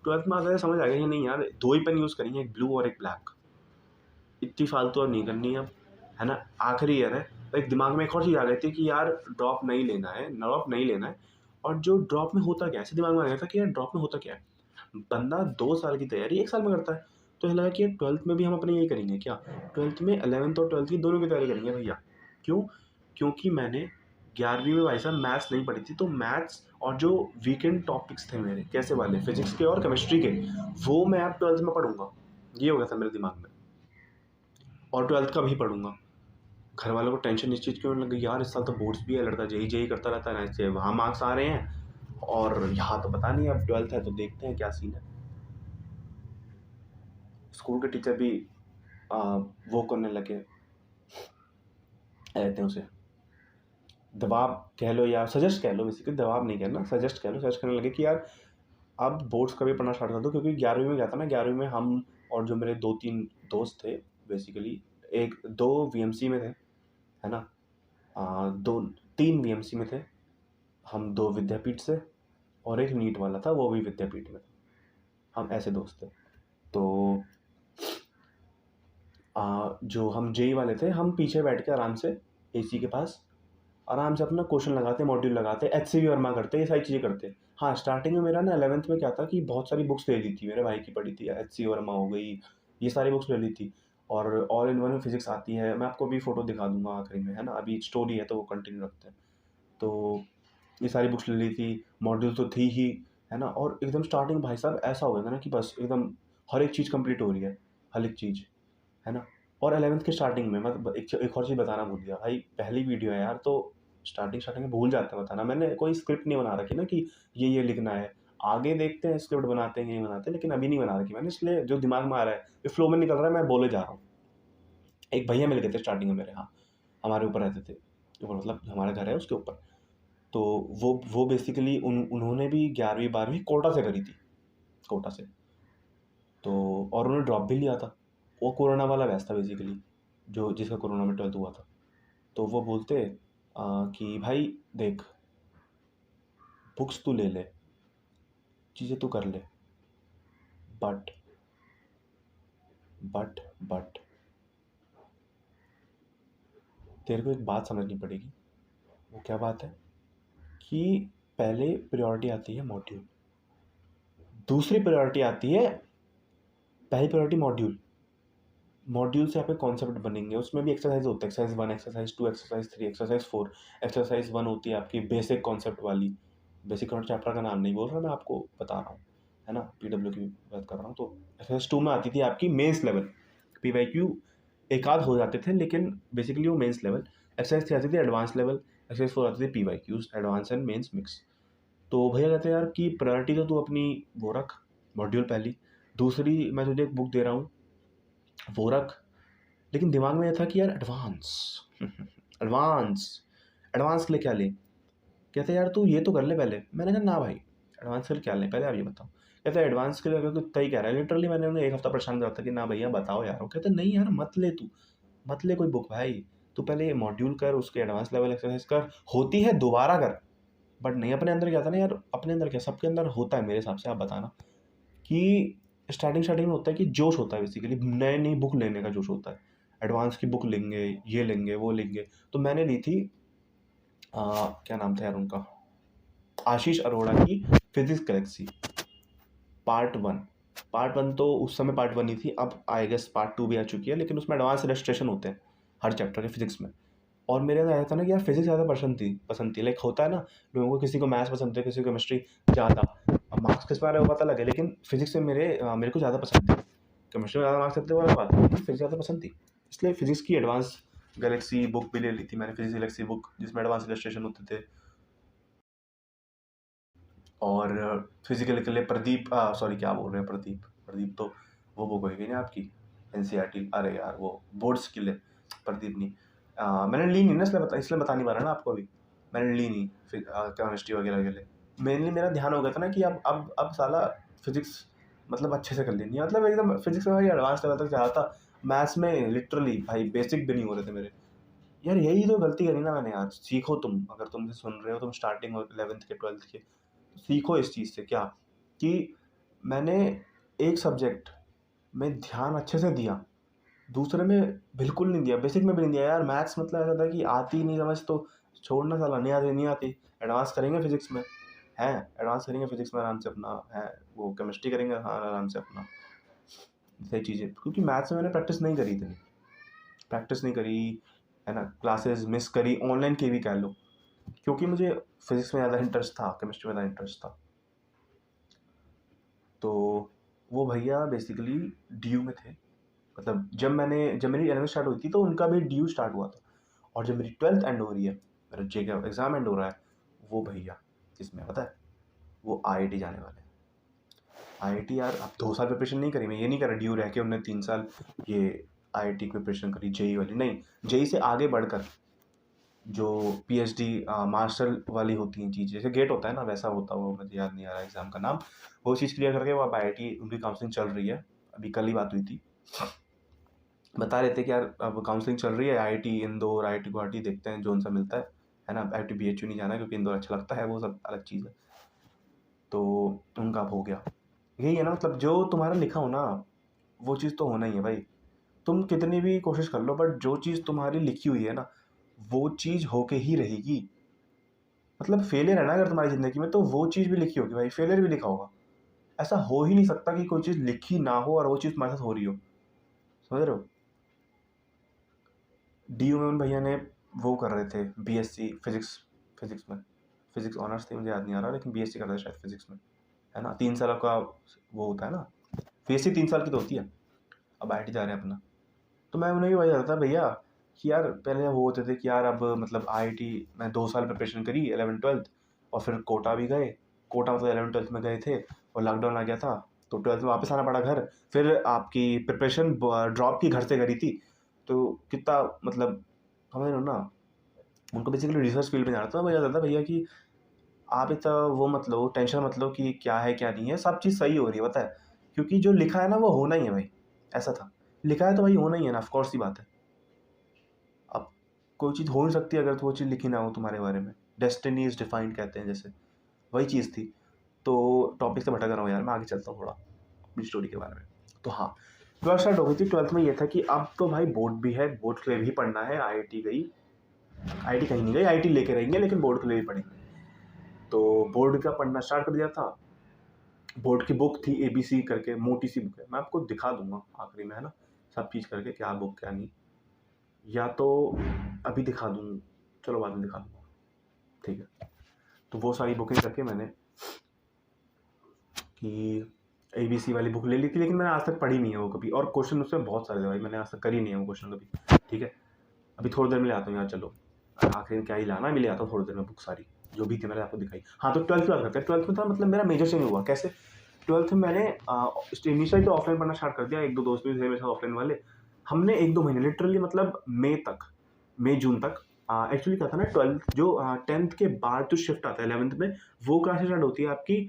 12th में आकर समझ आ गया कि नहीं यार, दो ही पेन यूज़ करेंगे, एक ब्लू और एक ब्लैक, इतनी फालतू और नहीं करनी अब, है ना, आखिरी ईयर है। तो एक दिमाग में एक और चीज़ आ गई थी कि यार ड्रॉप नहीं लेना है, ड्रॉप नहीं लेना है। और जो ड्रॉप में होता क्या है, ऐसे दिमाग में आ गया था कि यार ड्रॉप में होता क्या है, बंदा 2 साल की तैयारी 1 साल में करता है। तो लगा कि यार 12th में भी हम अपने यही करेंगे क्या, 12th में 11th और 12th की दोनों की तैयारी करेंगे भैया। क्यों? क्योंकि मैंने 11वीं में भाई साहब मैथ्स नहीं पढ़ी थी, तो मैथ्स और जो वीकेंड टॉपिक्स थे मेरे, कैसे वाले, फिजिक्स के और केमिस्ट्री के, वो मैं अब 12th में पढ़ूंगा, ये हो गया था मेरे दिमाग में। और 12th का भी पढ़ूंगा। घर वालों को टेंशन इस चीज़ की होने लगी, यार इस साल तो बोर्ड्स भी है, लड़का जेई जेई करता रहता है ना, इससे वहाँ मार्क्स आ रहे हैं और यहाँ तो पता नहीं, अब 12th है तो देखते हैं क्या सीन है। स्कूल के टीचर भी वो करने लगे, कहते हैं उसे दबाव कह लो या सजेस्ट कह लो, बेसिकली दबाव नहीं कहना, सजेस्ट कह लो, सजेस्ट करने लगे कि यार अब बोर्ड्स का भी पढ़ना स्टार्ट कर दो। क्योंकि 11वीं में क्या था ना, 11वीं में हम और जो मेरे 2-3 दोस्त थे, बेसिकली एक दो वीएमसी में थे, है ना, दो 3 वीएमसी में थे हम, 2 विद्यापीठ से, और एक नीट वाला था वो भी विद्यापीठ में, हम ऐसे दोस्त थे। तो जो हम जेई वाले थे, हम पीछे बैठ के आराम से एसी के पास आराम से अपना क्वेश्चन लगाते, मॉड्यूल लगाते, एचसीवी वर्मा करते, ये सारी चीज़ें करते। हाँ, स्टार्टिंग में मेरा ना 11th में क्या था कि बहुत सारी बुक्स ले ली थी, मेरे भाई की पढ़ी थी, एचसीवी वर्मा हो गई, ये सारी बुक्स ले ली थी। और ऑल इन वन में फिजिक्स आती है, मैं आपको भी फोटो दिखा दूंगा आखिरी में, है ना, अभी स्टोरी है तो वो कंटिन्यू रखते हैं। तो ये सारी बुक्स ले ली थी, मॉड्यूल तो थी ही, है ना। और एकदम स्टार्टिंग भाई साहब ऐसा हो गया था ना कि बस एकदम हर एक चीज़ कंप्लीट हो रही है, हर एक चीज़, है ना। और 11th के स्टार्टिंग में मैं एक और चीज़ बताना भूल गया भाई, पहली वीडियो है यार, तो स्टार्टिंग में भूल जाते हैं बताना। मैंने कोई स्क्रिप्ट नहीं बना रखी ना कि ये लिखना है, आगे देखते हैं स्क्रिप्ट बनाते हैं, नहीं बनाते, लेकिन अभी नहीं बना रखी मैंने, इसलिए जो दिमाग में आ रहा है, ये फ्लो में निकल रहा है, मैं बोले जा रहा हूँ। एक भैया मिल गए थे स्टार्टिंग में मेरे, हाँ, हमारे ऊपर रहते थे, ऊपर मतलब हमारा घर है उसके ऊपर। तो वो बेसिकली उन्होंने भी 11वीं 12वीं कोटा से करी थी, कोटा से। तो और उन्होंने ड्रॉप भी लिया था, वो कोरोना वाला बैच था बेसिकली, जो जिसका कोरोना में 12th हुआ था। तो वो बोलते कि भाई देख, बुक्स तू ले ले, चीज़ें तू कर ले, बट बट बट तेरे को एक बात समझनी पड़ेगी। वो क्या बात है कि पहले प्रायोरिटी आती है मॉड्यूल, दूसरी प्रायोरिटी आती है, पहली प्रायोरिटी मॉड्यूल, मॉड्यूल से आपके कॉन्सेप्ट बनेंगे, उसमें भी एक्सरसाइज होता है, exercise 1, exercise 2, exercise 3, exercise 4। Exercise 1 होती है आपकी बेसिक कॉन्सेप्ट वाली, बेसिक कॉन्सेप्ट चैप्टर का नाम नहीं बोल रहा मैं, आपको बता रहा हूँ, है ना, PW की बात कर रहा हूँ। तो एक्सरसाइज 2 में आती थी आपकी मेंस लेवल, PYQ एक आध हो जाते थे, लेकिन बेसिकली वो मेंस लेवल। एक्सरसाइज 3 आती थी एडवांस लेवल, एक्सरसाइज 4 आती थी PYQs, advance and mains mix. तो भैया कहते हैं यार कि प्रायोरिटी तो तू अपनी वो रख, मॉड्यूल पहली, दूसरी मैं तुझे एक बुक दे रहा हूँ वो रख। लेकिन दिमाग में ये था कि यार एडवांस एडवांस एडवांस के लिए क्या ले, कहते यार तू ये तो कर ले पहले। मैंने कहा ना भाई, एडवांस के लिए क्या लें, पहले आप ये बताओ। कहते एडवांस के लिए अगर तू तय कह रहा है, लिटरली मैंने उन्हें एक हफ्ता परेशान करा था कि ना भैया बताओ यार। वो कहते नहीं यार मत ले, तू मत ले कोई बुक भाई, तू पहले मॉड्यूल कर, उसके एडवांस लेवल एक्सरसाइज कर, होती है दोबारा कर। बट नहीं, अपने अंदर क्या था ना यार, अपने अंदर क्या, सबके अंदर होता है मेरे हिसाब से, आप बताना, कि स्टार्टिंग में होता है कि जोश होता है बेसिकली, नई नई बुक लेने का जोश होता है, एडवांस की बुक लेंगे, ये लेंगे वो लेंगे। तो मैंने ली थी क्या नाम था यार उनका, आशीष अरोड़ा की फिजिक्स गैलेक्सी पार्ट 1। पार्ट 1 तो उस समय पार्ट 1 ही थी, अब आई गेस पार्ट 2 भी आ चुकी है, लेकिन उसमें एडवांस इलस्ट्रेशन होते हैं हर चैप्टर के फिजिक्स में। और मेरे अंदर आया था ना कि यार फिजिक्स ज़्यादा पसंद थी, लाइक होता है ना, लोगों को किसी को मैथ्स पसंद है, किसी को केमिस्ट्री ज़्यादा। अब मार्क्स किस बारे में पता लगे, लेकिन फिजिक्स में मेरे को ज़्यादा पसंद थी। केमिस्ट्री में ज़्यादा मार्क्स आते वाला बात है, लेकिन फिजिक्स ज़्यादा पसंद थी, इसलिए फिजिक्स की एडवांस गैलेक्सी बुक भी ले ली थी मैंने, फिजिक्स गैलेक्सी बुक जिसमें एडवांस इलस्ट्रेशन होते थे। और फिजिकल के लिए प्रदीप, सॉरी क्या बोल रहे हैं, प्रदीप तो वो बुक होगी ना आपकी NCERT, अरे यार वो बोर्ड्स के लिए, प्रदीप नहीं। मैंने ली नहीं ना, इसलिए बता नहीं पा रहा ना आपको अभी, मैंने ली नहीं फिर केमिस्ट्री वगैरह के लिए। मेनली मेरा ध्यान हो गया था ना कि अब साला फिजिक्स मतलब अच्छे से कर लेनी है, मतलब एकदम फिजिक्स में एडवांस लेवल तक जा रहा था। मैथ्स में लिटरली भाई बेसिक भी नहीं हो रहे थे मेरे। यार यही तो गलती करी ना मैंने यार, सीखो तुम, अगर तुम सुन रहे हो, तुम स्टार्टिंग 11th के 12th के, तो सीखो इस चीज़ से क्या, कि मैंने एक सब्जेक्ट में ध्यान अच्छे से दिया, दूसरे में बिल्कुल नहीं दिया, बेसिक में भी नहीं दिया यार। मैथ्स मतलब ऐसा था कि आती नहीं समझ तो छोड़ना, साला नहीं आती नहीं आती, एडवांस करेंगे फिजिक्स में, है एडवांस करेंगे फिजिक्स में आराम से अपना, है वो केमिस्ट्री करेंगे हाँ आराम से अपना, सही चीज़ें। क्योंकि मैथ्स में मैंने प्रैक्टिस नहीं करी इतनी, प्रैक्टिस नहीं करी, है ना, क्लासेस मिस करी, ऑनलाइन की भी कह लो, क्योंकि मुझे फिजिक्स में ज़्यादा इंटरेस्ट था, केमिस्ट्री में ज़्यादा इंटरेस्ट था। तो वो भैया बेसिकली DU में थे, मतलब जब मेरी 11th स्टार्ट हुई थी तो उनका भी DU स्टार्ट हुआ था। और जब मेरी 12th एंड हो रही है, मेरा जे का एग्ज़ाम एंड हो रहा है, वो भैया किसमें पता है, वो IIT जाने वाले हैं। IIT यार, अब 2 साल प्रिपरेशन नहीं करी, मैं ये नहीं कर रहा DU रह के उन्होंने 3 साल ये IIT की प्रिपरेशन करी, JEE वाली नहीं, JEE से आगे बढ़कर जो PhD मास्टर वाली होती हैं चीज़, जैसे गेट होता है ना वैसा होता है वो, मुझे याद नहीं आ रहा है एग्ज़ाम का नाम। वो चीज़ क्लियर करके वो अब IIT उनकी काउंसलिंग चल रही है, अभी कल ही बात हुई थी, बता रहे थे कि यार अब काउंसलिंग चल रही है, IIT इंदौर, IIT गुवाहाटी, देखते हैं जोन सा मिलता है ना। IIT BHU नहीं जाना क्योंकि इंदौर अच्छा लगता है, वो सब अलग चीज़ है। तो उनका अब हो गया, यही है ना, मतलब जो तुम्हारा लिखा हो ना वो चीज़ तो होना ही है भाई, तुम कितनी भी कोशिश कर लो, बट जो चीज़ तुम्हारी लिखी हुई है ना वो चीज़ होके ही रहेगी। मतलब फेलियर है ना अगर तुम्हारी ज़िंदगी में, तो वो चीज़ भी लिखी होगी भाई, फेलियर भी लिखा होगा। ऐसा हो ही नहीं सकता कि कोई चीज़ लिखी ना हो और वो चीज़ तुम्हारे साथ हो रही हो, समझ रहे हो। DU में उन भैया ने वो कर रहे थे BSc फिजिक्स, फिजिक्स में फिजिक्स ऑनर्स थी, मुझे याद नहीं आ रहा, लेकिन बीएससी कर रहा था शायद फिजिक्स में, है ना। 3 साल का वो होता है ना, बीएससी 3 साल की तो होती है। अब आईटी जा रहे हैं अपना, तो मैं उन्हें भी वही कहता था भैया कि यार पहले वो होते थे कि यार अब मतलब आईटी मैं 2 साल प्रिपरेशन करी 11th-12th, और फिर कोटा भी गए। कोटा मतलब 11th-12th में गए थे और लॉकडाउन आ गया था, तो 12th में वापस आना पड़ा घर। फिर आपकी प्रिपरेशन ड्रॉप की घर से करी थी, तो कितना मतलब समझ लो ना, उनको बेसिकली रिसर्च फील्ड में जाना था। मैं कहता था भैया कि आप इतना वो मत लो, टेंशन मत लो कि क्या है क्या नहीं है, सब चीज़ सही हो रही है, पता है, क्योंकि जो लिखा है ना वो होना ही है भाई। ऐसा था, लिखा है तो भाई होना ही है ना, ऑफकोर्स सी बात है। अब कोई चीज़ हो नहीं सकती अगर तो वो चीज़ लिखी ना हो तुम्हारे बारे में। डेस्टिनी इज डिफाइंड कहते हैं, जैसे वही चीज़ थी। तो टॉपिक से भटक रहा हूँ यार, मैं आगे चलता हूँ थोड़ा अपनी स्टोरी के बारे में। तो हाँ, 12th स्टार्ट हो गई थी। 12th में ये था कि अब तो भाई बोर्ड भी है, बोर्ड के लिए भी पढ़ना है। आईआईटी गई, आईआईटी कहीं नहीं गई, आईआईटी लेके रहेंगे लेकिन बोर्ड के लिए भी पढ़ेंगे। तो बोर्ड का पढ़ना स्टार्ट कर दिया था। बोर्ड की बुक थी ABC करके, मोटी सी बुक है, मैं आपको दिखा दूंगा आखिरी में, है ना, सब चीज़ करके, क्या बुक क्या नहीं, या तो अभी दिखा दूँ, चलो बाद में दिखा दूंगा, ठीक है। तो वो सारी बुकिंग करके मैंने कि ABC वाली बुक ले ली थी, लेकिन मैंने आज तक पढ़ी नहीं है वो कभी, और क्वेश्चन उसमें बहुत सारे थे भाई, मैंने आज तक करी नहीं है वो क्वेश्चन कभी, ठीक है। अभी थोड़ी देर में ले आता हूँ यार, चलो आखिर में क्या ही लाना, मैं ले आता हूँ थोड़ी देर में बुक सारी जो भी थी, मैंने आपको दिखाई। हाँ, तो 12th की बात करते हैं। 12th में था मतलब मेरा मेजर चेंज हुआ कैसे। 12th में मैंने इनिशियली तो ऑफलाइन पढ़ना स्टार्ट कर दिया, 1-2 दोस्त भी थे मेरे साथ ऑफलाइन वाले। हमने 1-2 महीने लिटरली मतलब मई जून तक एक्चुअली क्या था ना, 12th जो 10th के बाद जो शिफ्ट आता है 11th में, वो क्लासेस स्टार्ट होती है आपकी,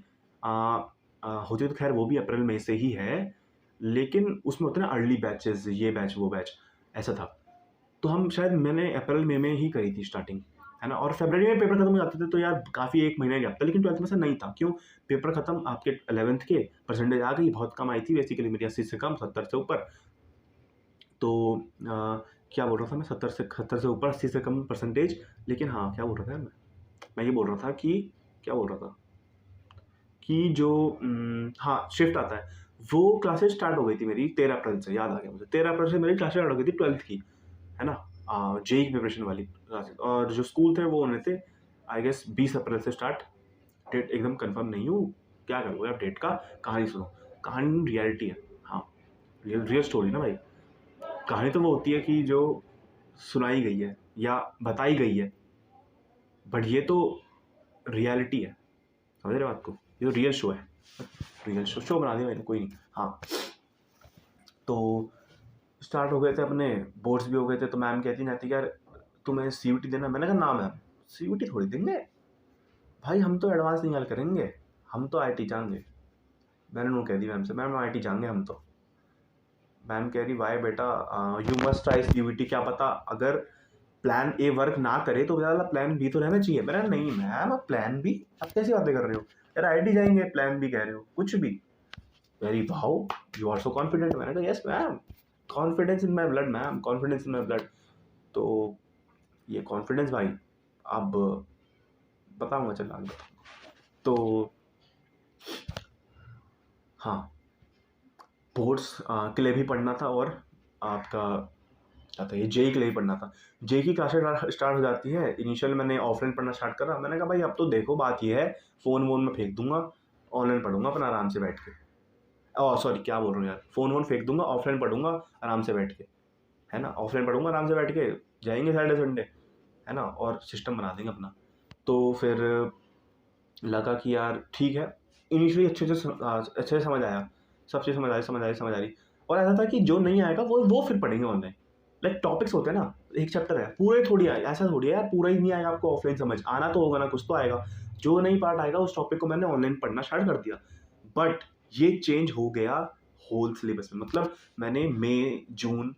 होती तो खैर वो भी अप्रैल मई से ही है, लेकिन उसमें होते हैं ना अर्ली बैचेस, ये बैच वो बैच, ऐसा था। तो हम शायद मैंने अप्रैल मई में ही करी थी स्टार्टिंग, है ना, और फरवरी में पेपर खत्म हो जाते थे, तो यार काफ़ी 1 महीने गैप था। लेकिन 12th में से नहीं था, क्यों, पेपर खत्म, आपके 11th के परसेंटेज आ गई, बहुत कम आई थी बेसिकली मेरी, 80 से कम, 70 से ऊपर। तो क्या बोल रहा था मैं, 70 से ऊपर, 80 से कम परसेंटेज। लेकिन हाँ, क्या बोल रहा था यार मैं ये बोल रहा था कि, क्या बोल रहा था कि जो हाँ, शिफ्ट आता है, वो क्लासेस स्टार्ट हो गई थी मेरी 13 अप्रैल से, याद आ गया मुझे, 13 अप्रैल से मेरी क्लासेस स्टार्ट हो गई थी 12th की, है ना। जेई की प्रिपरेशन वाली क्लासेस, और जो स्कूल थे वो होने थे आई गेस 20 अप्रैल से स्टार्ट। डेट एकदम कंफर्म नहीं हूँ, क्या करोगे आप डेट का, कहानी सुनो, कहानी रियलिटी है, हाँ, रियल स्टोरी ना भाई। कहानी तो वो होती है कि जो सुनाई गई है या बताई गई है, बट ये तो रियलिटी है, समझ रहे हो बात को, ये तो रियल शो है, रियल शो बना दिया मैंने, कोई नहीं। हाँ, तो स्टार्ट हो गए थे अपने, बोर्ड्स भी हो गए थे, तो मैम कहती नहीं थी यार तुम्हें CUT देना। मैंने कहा ना मैम, CUT थोड़ी देंगे भाई, हम तो एडवांस निकाल करेंगे, हम तो आईटी जाएंगे। मैंने उन्होंने कह दी मैम से, मैम आईटी जाएंगे हम तो। मैम कह रही वाई बेटा, यू मस्ट ट्राई CUT, क्या पता अगर प्लान ए वर्क ना करे तो वाला प्लान बी तो रहना चाहिए। मैंने कहा नहीं मैम, अब प्लान बी, अब कैसी बातें कर रहे हो यार, आईटी जाएंगे प्लान बी कह रहे हो, कुछ भी। Very wow, you are so confident. मैंने कहा yes ma'am, confidence in my blood ma'am, confidence in my blood. तो ये कॉन्फिडेंस भाई अब बताऊंगा, चल आगे। तो हाँ, बोर्ड्स के लिए भी पढ़ना था, और आपका क्या था, ये जेई के लिए भी पढ़ना था। जेई की क्लासेस स्टार्ट हो जाती है, इनिशियल मैंने ऑफलाइन पढ़ना स्टार्ट करा। मैंने कहा भाई अब तो देखो बात ये है, फ़ोन वोन में फेंक दूंगा, ऑनलाइन पढ़ूंगा अपना आराम से बैठ के। सॉरी, क्या बोल रहा हूँ यार, फ़ोन वोन फेंक दूंगा, ऑफलाइन पढ़ूंगा आराम से बैठ के, है ना, ऑफलाइन पढ़ूंगा आराम से बैठ के, जाएंगे सैटरडे संडे, है ना, और सिस्टम बना देंगे अपना। तो फिर लगा कि यार ठीक है, इनिशियली अच्छे से समझ आया, सब चीज़ समझ आ रही। और ऐसा था कि जो नहीं आएगा वो फिर पढ़ेंगे ऑनलाइन। लाइक टॉपिक्स होते हैं ना, एक चैप्टर है, पूरे थोड़ी आए, ऐसा थोड़ी है यार, पूरा ही नहीं आएगा आपको ऑफलाइन समझ, आना तो होगा ना, कुछ तो आएगा। जो नहीं पार्ट आएगा उस टॉपिक को मैंने ऑनलाइन पढ़ना स्टार्ट कर दिया। बट ये चेंज हो गया होल सिलेबस में, मतलब मैंने मई जून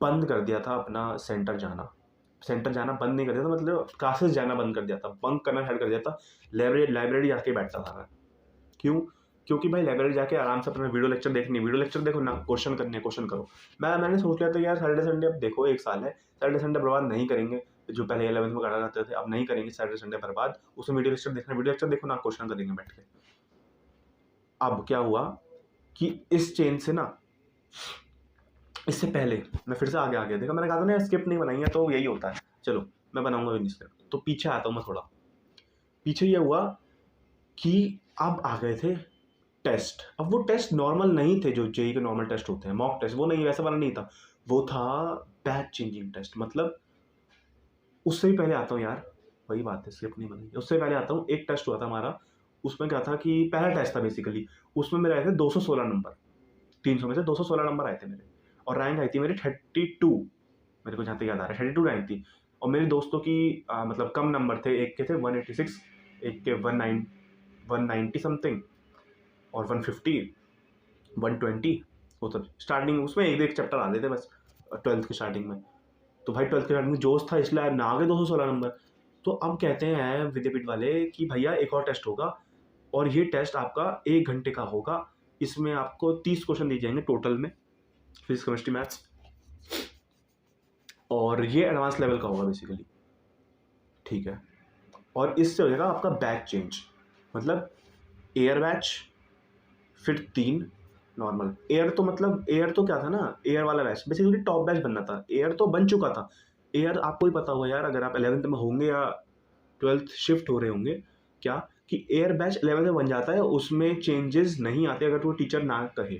बंद कर दिया था अपना सेंटर जाना बंद नहीं कर दिया था, मतलब क्लासेस जाना बंद कर दिया था, बंक करना स्टार्ट कर दिया था। लाइब्रेरी जाके बैठता था मैं, क्यों, क्योंकि भाई लाइब्रेरी जाके आराम से अपना वीडियो लेक्चर देखो ना, क्वेश्चन करने, क्वेश्चन करो। मैंने सोच लिया था यार सैटरडे संडे, अब देखो 1 साल है, सैटरडे संडे बर्बाद नहीं करेंगे, जो पहले 11th में करा जाते थे अब नहीं करेंगे सैटरडे संडे बर्बाद, उसमें वीडियो लेक्चर देखो ना, क्वेश्चन करेंगे बैठ के। अब क्या हुआ कि इस चेंज से ना, इससे पहले मैं फिर से आगे देखा, मैंने कहा था ना स्क्रिप्ट नहीं बनाई है, तो यही होता है, चलो मैं बनाऊंगा भी नहीं स्क्रिप्ट, तो पीछे आता हूँ मैं थोड़ा, पीछे ये हुआ कि अब आ गए थे टेस्ट। अब वो टेस्ट नॉर्मल नहीं थे जो जेई के नॉर्मल टेस्ट होते हैं, मॉक टेस्ट, वो नहीं, वैसा वाला नहीं था। वो था बैच चेंजिंग टेस्ट। मतलब उससे भी पहले आता हूँ यार, वही बात है, स्क्रिप्ट नहीं बनी, उससे पहले आता हूँ। एक टेस्ट हुआ था हमारा, उसमें क्या था कि पहला टेस्ट था बेसिकली, उसमें मेरे आए थे 216 नंबर, 300 में से 216 नंबर आए थे मेरे, और रैंक आई थी मेरी 32, मेरे को जहाँ तक याद आ रहा है 32 रैंक थी। और मेरे दोस्तों की मतलब कम नंबर थे, एक के थे 186, एक के 190 समथिंग, और 150, 120, वो सब स्टार्टिंग उसमें एक एक चैप्टर आते थे बस, 12th की स्टार्टिंग में। तो भाई 12th के स्टार्टिंग में जोश था, इसलिए ना आ गए 216 नंबर। तो अब कहते हैं विद्यापीठ वाले कि भैया एक और टेस्ट होगा, और ये टेस्ट आपका 1 घंटे का होगा। इसमें आपको 30 क्वेश्चन दिए जाएंगे टोटल में, फिजिक्स केमिस्ट्री मैथ्स, और ये एडवांस लेवल का होगा बेसिकली, ठीक है। और इससे हो जाएगा आपका बैच चेंज, मतलब एयर बैच, फिर 3 नॉर्मल। एयर तो मतलब एयर तो क्या था ना, एयर वाला बैच बेसिकली टॉप बैच बनना था, एयर तो बन चुका था। एयर आपको ही पता होगा यार, अगर आप 11th में होंगे या 12th शिफ्ट हो रहे होंगे, क्या कि एयर बैच 11th में बन जाता है, उसमें चेंजेस नहीं आते अगर वो टीचर ना कहे।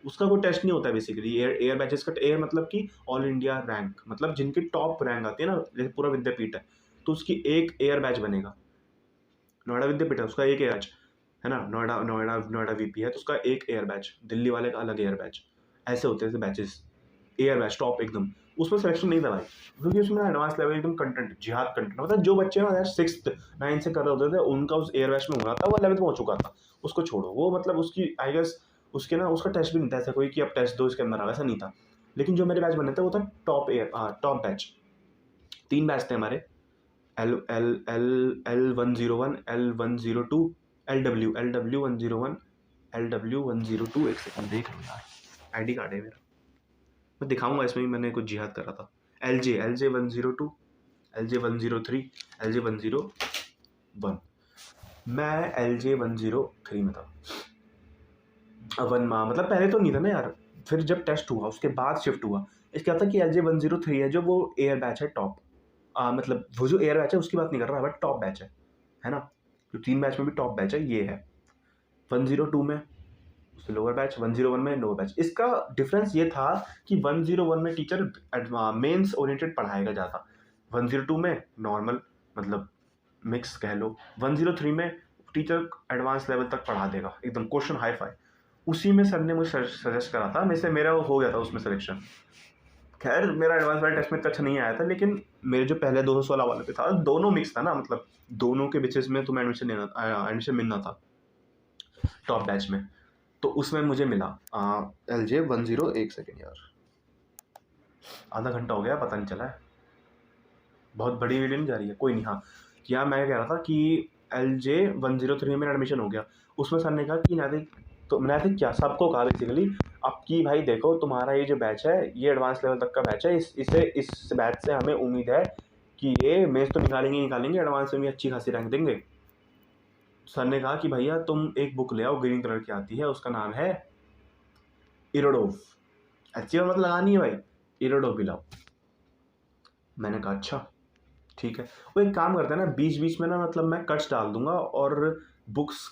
उसका कोई टेस्ट नहीं होता है बेसिकली। एयर बैचेस का एयर मतलब कि ऑल इंडिया रैंक, मतलब जिनकी टॉप रैंक आती है ना, जैसे पूरा विद्यापीठ है तो उसकी एक एयर बैच बनेगा। नोएडा विद्यापीठ है, उसका एक एयर बैच है ना, नोएडा नोएडा नोएडा वीपी है तो उसका एक एयर बैच, दिल्ली वाले का अलग एयर बैच, ऐसे होते थे बैचेस। एयर बैच टॉप एकदम, उसमें सिलेक्शन नहीं था भाई, क्योंकि उसमें एडवांस लेवल एकदम कंटेंट, जिहाद कंटेंट, मतलब जो बच्चे ना यार 6th 9th से कर रहे होते थे उनका उस एयर बैच में होना था, वो 11th में हो चुका था, उसको छोड़ो। वो मतलब उसकी आई गेस उसके ना उसका टेस्ट भी नहीं था ऐसा कोई कि अब टेस्ट दो इसके अंदर आ, वैसा नहीं था। लेकिन जो मेरे बैच बने थे वो था टॉप बैच। 3 बैच थे हमारे, L101, L102, LW101, LW102। एक सेकंड देख लो यार, आईडी कार्ड है मेरा, मैं दिखाऊंगा, इसमें भी मैंने कुछ जिहाद करा था। LJ 102, LJ 103, LJ 101। मैं LJ 103 में था। वन माह मतलब पहले तो नहीं था ना यार, फिर जब टेस्ट हुआ उसके बाद शिफ्ट हुआ। इसका क्या था कि LJ 103 है जो वो एयर बैच है टॉप, मतलब वो जो एयर बैच है उसकी बात नहीं कर रहा, बट टॉप बैच है ना, जो 3 बैच में भी टॉप बैच है ये है। 102 में उससे लोअर बैच, 101 में लोअर बैच। इसका डिफरेंस ये था कि 101 में टीचर मेंस ओरिएंटेड पढ़ाएगा ज़्यादा, 102 में नॉर्मल, मतलब मिक्स कह लो, 103 में टीचर एडवांस लेवल तक पढ़ा देगा एकदम क्वेश्चन हाई फाई। उसी में सर ने मुझे सजेस्ट करा था, मेरा हो गया था उसमें सिलेक्शन। खैर मेरा एडवांस वाले टेस्ट में इतना अच्छा नहीं आया था, लेकिन मेरे जो पहले 216 वाले पे था, दोनों मिक्स था ना, मतलब दोनों के बेसिस में तुम्हें एडमिशन मिलना था टॉप बैच में। तो उसमें मुझे मिला LJ 10, एक सेकेंड यार, आधा घंटा हो गया पता नहीं चला है, बहुत बड़ी वीडियो नहीं जा रही है, कोई नहीं। हाँ, क्या मैं कह रहा था कि LJ 103 में एडमिशन हो गया। उसमें सर ने कहा कि नादिक, तो मैंने क्या सबको कहा बेसिकली, अब कि भाई देखो तुम्हारा ये जो बैच है ये एडवांस लेवल तक का बैच है, इस बैच से हमें उम्मीद है कि ये मेंस तो निकालेंगे, एडवांस में भी अच्छी खासी रैंक देंगे। सर ने कहा कि भैया तुम एक बुक ले आओ, ग्रीन कलर की आती है, उसका नाम है इरोडोव, अच्छी बात लगानी है भाई, इरोडोव भी लाओ। मैंने कहा अच्छा ठीक है। वो एक काम करते हैं ना, बीच बीच में ना मतलब मैं कट्स डाल दूंगा, और बुक्स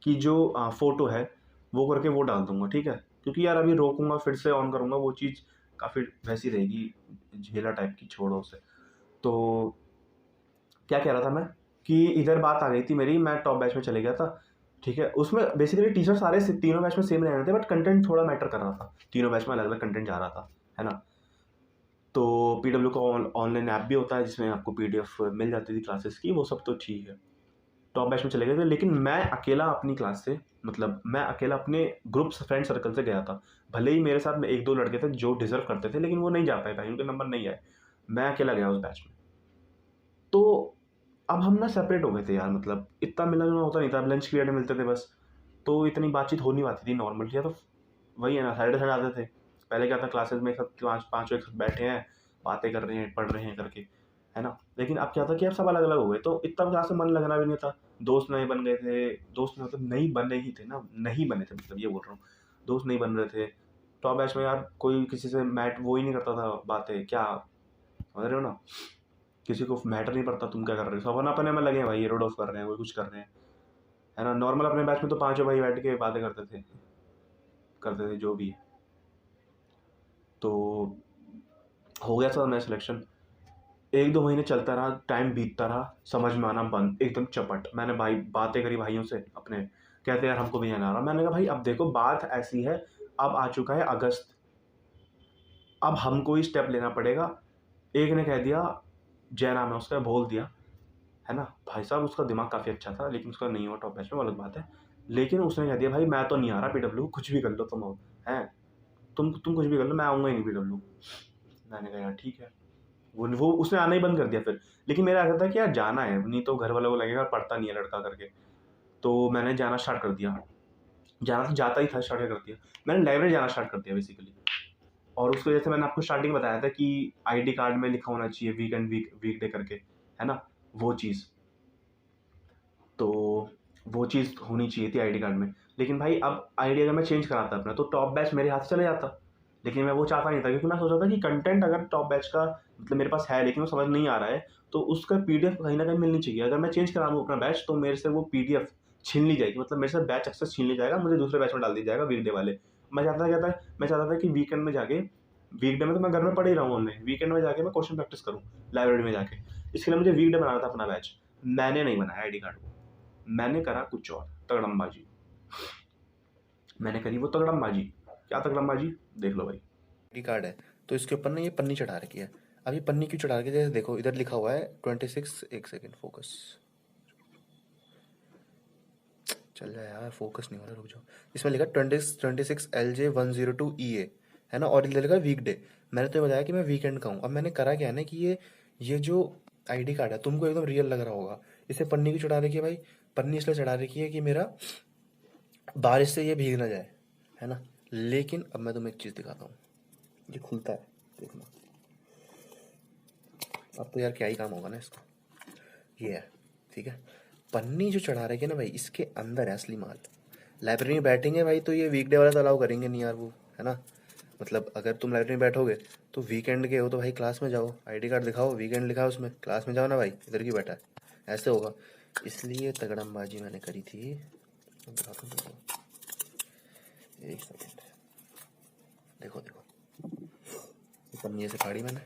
की जो फ़ोटो है वो करके वो डाल दूंगा, ठीक है, क्योंकि यार अभी रोकूंगा फिर से ऑन करूंगा वो चीज़ काफ़ी वैसी रहेगी, झेला टाइप की, छोड़ो उसे। तो क्या कह रहा था मैं, कि इधर बात आ गई थी मेरी, मैं टॉप बैच में चले गया था, ठीक है। उसमें बेसिकली टीचर सारे तीनों बैच में सेम रहने थे, बट कंटेंट थोड़ा मैटर कर रहा था, तीनों बैच में अलग अलग कंटेंट जा रहा था, है ना। तो PW का ऑनलाइन ऐप भी होता है जिसमें आपको PDF मिल जाती थी क्लासेस की, वो सब तो ठीक है। टॉप बैच में चले गए थे, लेकिन मैं अकेला अपनी क्लास से, मतलब मैं अकेला अपने ग्रुप फ्रेंड सर्कल से गया था। भले ही मेरे साथ में 1-2 लड़के थे जो डिजर्व करते थे, लेकिन वो नहीं जा पाए भाई, उनके नंबर नहीं आए, मैं अकेला गया उस बैच में। तो अब हम ना सेपरेट हो गए थे यार, मतलब इतना मिलना जुलना होता नहीं था, अब लंच पीरियड में मिलते थे बस, तो इतनी बातचीत हो नहीं पाती थी नॉर्मल, या तो वही है ना, सैटरडे संडे आते थे। पहले क्या था, क्लासेस में एक साथ पाँचों एक साथ बैठे हैं, बातें कर रहे हैं, पढ़ रहे हैं करके, है ना। लेकिन अब क्या था कि अब सब अलग अलग हो गए, तो इतना क्लास में मन लगना भी नहीं था। दोस्त नए बन गए थे, दोस्त मतलब नहीं बने ही थे ना, नहीं बने थे, मतलब ये बोल रहा हूँ, दोस्त नहीं बन रहे थे। टॉप बैच में यार कोई किसी से मैट वो ही नहीं करता था बातें, क्या समझ रहे हो ना। किसी को मैटर नहीं पड़ता तुम क्या कर रहे हो, सब अपने में लगे हैं भाई, रोड ऑफ कर रहे हैं, कोई कुछ कर रहे हैं, है ना। नॉर्मल अपने बैच में तो पांचों भाई बैठ के बातें करते थे जो भी है। तो हो गया था मेरा सिलेक्शन। 1-2 महीने चलता रहा, टाइम बीतता रहा, समझ में आना बंद, एकदम चपट। मैंने भाई बातें करी भाइयों से अपने, कहते यार हमको भी नहीं आ रहा। मैंने कहा भाई अब देखो बात ऐसी है, अब आ चुका है अगस्त, अब हमको ही स्टेप लेना पड़ेगा। एक ने कह दिया, जय नाम है उसका, बोल दिया, है ना। भाई साहब उसका दिमाग काफ़ी अच्छा था, लेकिन उसका नहीं हुआ टॉप बैच में, वो अलग बात है। लेकिन उसने कह दिया भाई मैं तो नहीं आ रहा पीडब्ल्यू, कुछ भी कर लो तुम, अब हैं तुम कुछ भी कर लो, मैं आऊँगा ही नहीं पीडब्ल्यू। मैंने कहा यार ठीक है। वो उसने आना ही बंद कर दिया फिर। लेकिन मेरा ऐसा था कि यार जाना है, नहीं तो घर वालों को लगेगा पढ़ता नहीं है लड़का करके। तो मैंने जाना स्टार्ट कर दिया, जाना तो जाता ही था, स्टार्ट कर दिया। मैंने लाइब्रेरी जाना स्टार्ट कर दिया बेसिकली। और उसको जैसे मैंने आपको स्टार्टिंग बताया था कि आईडी कार्ड में लिखा होना चाहिए वीकडे करके, है ना, वो चीज़। तो वो चीज़ होनी चाहिए थी आईडी कार्ड में। लेकिन भाई अब आईडी अगर मैं चेंज कराता अपना तो टॉप बैच मेरे हाथ से चले जाता। लेकिन मैं वो चाहता नहीं था, क्योंकि मैं सोचा था कि कंटेंट अगर टॉप बैच का मतलब मेरे पास है लेकिन वो समझ नहीं आ रहा है, तो उसका पीडीएफ कहीं ना कहीं मिलनी चाहिए। अगर मैं चेंज करा दूँ अपना बैच तो मेरे से वो पीडीएफ छीन ली जाएगी, मतलब मेरे से बैच एक्सेस छीन लिया जाएगा, मुझे दूसरे बैच में डाल दिया जाएगा वीकडे वाले। मैं चाहता था कि वीकेंड में जाके, वीकडे में तो मैं घर में पढ़ ही रहा हूँ ऑनलाइन, वीकेंड में जाके मैं क्वेश्चन प्रैक्टिस करूँ लाइब्रेरी में जाके। इसके लिए मुझे वीकडे बनाना था अपना बैच। मैंने नहीं बनाया आईडी कार्ड को, मैंने करा कुछ और, तगड़मबाजी। मैंने करी वो तगड़मबाजी। क्या तगड़मबाजी, देख लो भाई। आईडी कार्ड है तो इसके ऊपर ना ये पन्नी चढ़ा रखी है। अब ये पन्नी क्यों चढ़ा रखी है, जैसे देखो इधर लिखा हुआ है 26, एक सेकेंड फोकस, चल जाए यार, फोकस नहीं हो रहा, रुक जाओ। इसमें लिखा 26LJ102EA, है ना, और इधर लिखा वीक डे। मैंने तो बताया कि मैं वीकेंड का हूँ। अब मैंने करा क्या है ना कि ये जो आईडी कार्ड है तुमको एकदम रियल लग रहा होगा। इसे पन्नी क्यों चढ़ा रखी है भाई, पन्नी इसलिए चढ़ा रखी है कि मेरा बारिश से ये भीग ना जाए, है ना। लेकिन अब मैं तुम्हें एक चीज़ दिखाता हूँ, ये खुलता है, देखना। अब तो यार क्या ही काम होगा ना इसका। ये है, ठीक है। पन्नी जो चढ़ा रखे ना भाई, इसके अंदर है असली माल। लाइब्रेरी में बैठेंगे भाई तो ये वीकडे वाला तो अलाउ करेंगे नहीं यार वो, है ना। मतलब अगर तुम लाइब्रेरी में बैठोगे तो वीकेंड के हो तो भाई क्लास में जाओ, आईडी कार्ड दिखाओ, वीकेंड लिखा है उसमें, क्लास में जाओ ना भाई, इधर क्यों बैठा है, ऐसे होगा। इसलिए तगड़मबाजी मैंने करी थी। दिखाता हूं तुमको, एक सेकेंड, देखो देखो, ये पन्नी से फाड़ी मैंने,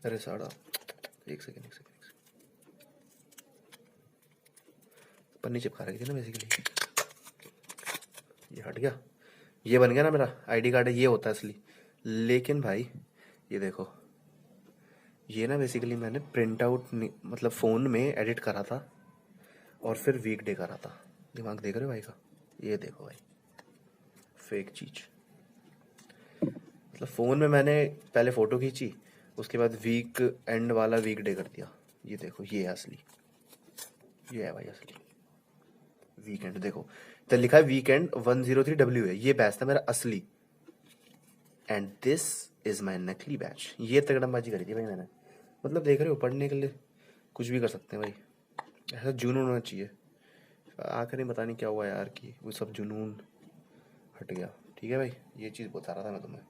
अरे साड़ा, एक सेकेंड एक सेकेंड, पन्नी चिपका रखी थी ना बेसिकली, ये हट गया, ये बन गया ना मेरा आईडी कार्ड है, ये होता है असली। लेकिन भाई ये देखो, ये ना बेसिकली मैंने प्रिंट आउट मतलब फ़ोन में एडिट करा था और फिर वीक डे करा था। दिमाग देख रहे हो भाई का, ये देखो भाई, फेक चीज़। मतलब फ़ोन में मैंने पहले फ़ोटो खींची, उसके बाद वीक एंड वाला वीक डे कर दिया। ये देखो, ये है असली, ये है भाई असली वीकेंड। देखो तो लिखा है वीकेंड 103W है, ये बैच था मेरा असली, एंड दिस इज माई नकली बैच। ये तगड़मबाजी करी थी भाई मैंने। मतलब देख रहे हो, पढ़ने के लिए कुछ भी कर सकते हैं भाई, ऐसा जुनून होना चाहिए। आखिर में पता नहीं क्या हुआ यार कि वो सब जुनून हट गया। ठीक है भाई, ये चीज़ बता रहा था मैं तुम्हें।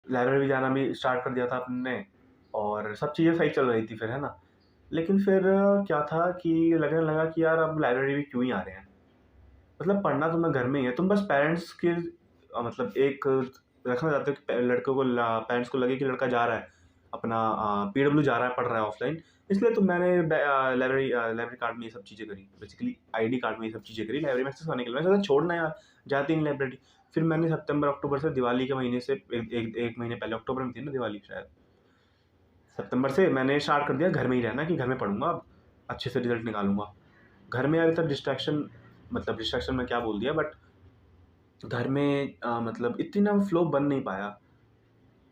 लाइब्रेरी जाना भी स्टार्ट कर दिया था अपने, और सब चीज़ें सही चल रही थी फिर, है ना। लेकिन फिर क्या था कि लगने लगा कि यार अब लाइब्रेरी भी क्यों ही आ रहे हैं, मतलब पढ़ना तुम्हें घर में ही है, तुम बस पेरेंट्स के मतलब एक रखना चाहते हो कि लड़कों को, पेरेंट्स को लगे कि लड़का जा रहा है अपना पीडब्ल्यू जा रहा है, पढ़ रहा है ऑफलाइन। इसलिए तो मैंने लाइब्रेरी कार्ड में ये सब चीज़ें करी, बेसिकली आईडी कार्ड में ये सब चीज़ें करी लाइब्रेरी में एक्सेस करने के लिए। मैं सोचा छोड़ना यार, जाती नहीं लाइब्रेरी। फिर मैंने सितंबर अक्टूबर से, दिवाली के महीने से, एक महीने पहले, अक्टूबर में थी ना दिवाली शायद, सितंबर से मैंने स्टार्ट कर दिया घर में ही रहना, कि घर में पढ़ूंगा अब, अच्छे से रिजल्ट निकालूंगा। घर में यार तक डिस्ट्रैक्शन, मतलब डिस्ट्रैक्शन में क्या बोल दिया, बट घर में मतलब इतनी ना फ्लो बन नहीं पाया,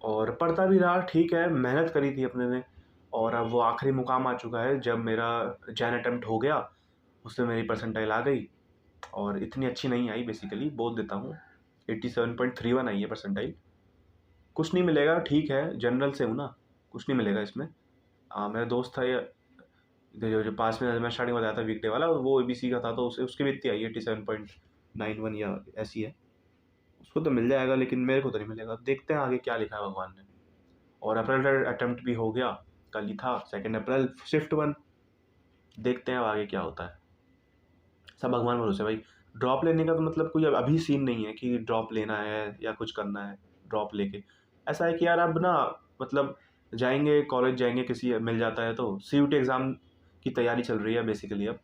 और पढ़ता भी रहा, ठीक है, मेहनत करी थी अपने ने। और अब वो आखिरी मुकाम आ चुका है, जब मेरा जैन अटेम्प्ट हो गया, उसमें मेरी परसेंटाइल आ गई, और इतनी अच्छी नहीं आई, बेसिकली बोल देता हूँ, 87.31 आई है परसेंटाइल। कुछ नहीं मिलेगा, ठीक है, जनरल से हूँ ना, कुछ नहीं मिलेगा इसमें। मेरा दोस्त था ये, जो पास में मैं स्टार्टिंग बताया था वीकडे वाला, वो एबीसी का था, तो उसे उसकी भी इतनी आई है 87.91 या ऐसी है। उसको तो मिल जाएगा, लेकिन मेरे को तो नहीं मिलेगा। देखते हैं आगे क्या लिखा है भगवान ने। और अप्रैल का अटेम्प्ट भी हो गया, कल ही था 2 अप्रैल शिफ्ट 1। देखते हैं अब आगे क्या होता है, सब भगवान भरोसे भाई। ड्रॉप लेने का तो मतलब कोई अभी सीन नहीं है कि ड्रॉप लेना है या कुछ करना है ड्रॉप लेके। ऐसा है कि यार अब ना मतलब जाएंगे कॉलेज, जाएंगे किसी मिल जाता है तो। CUT एग्ज़ाम की तैयारी चल रही है बेसिकली अब।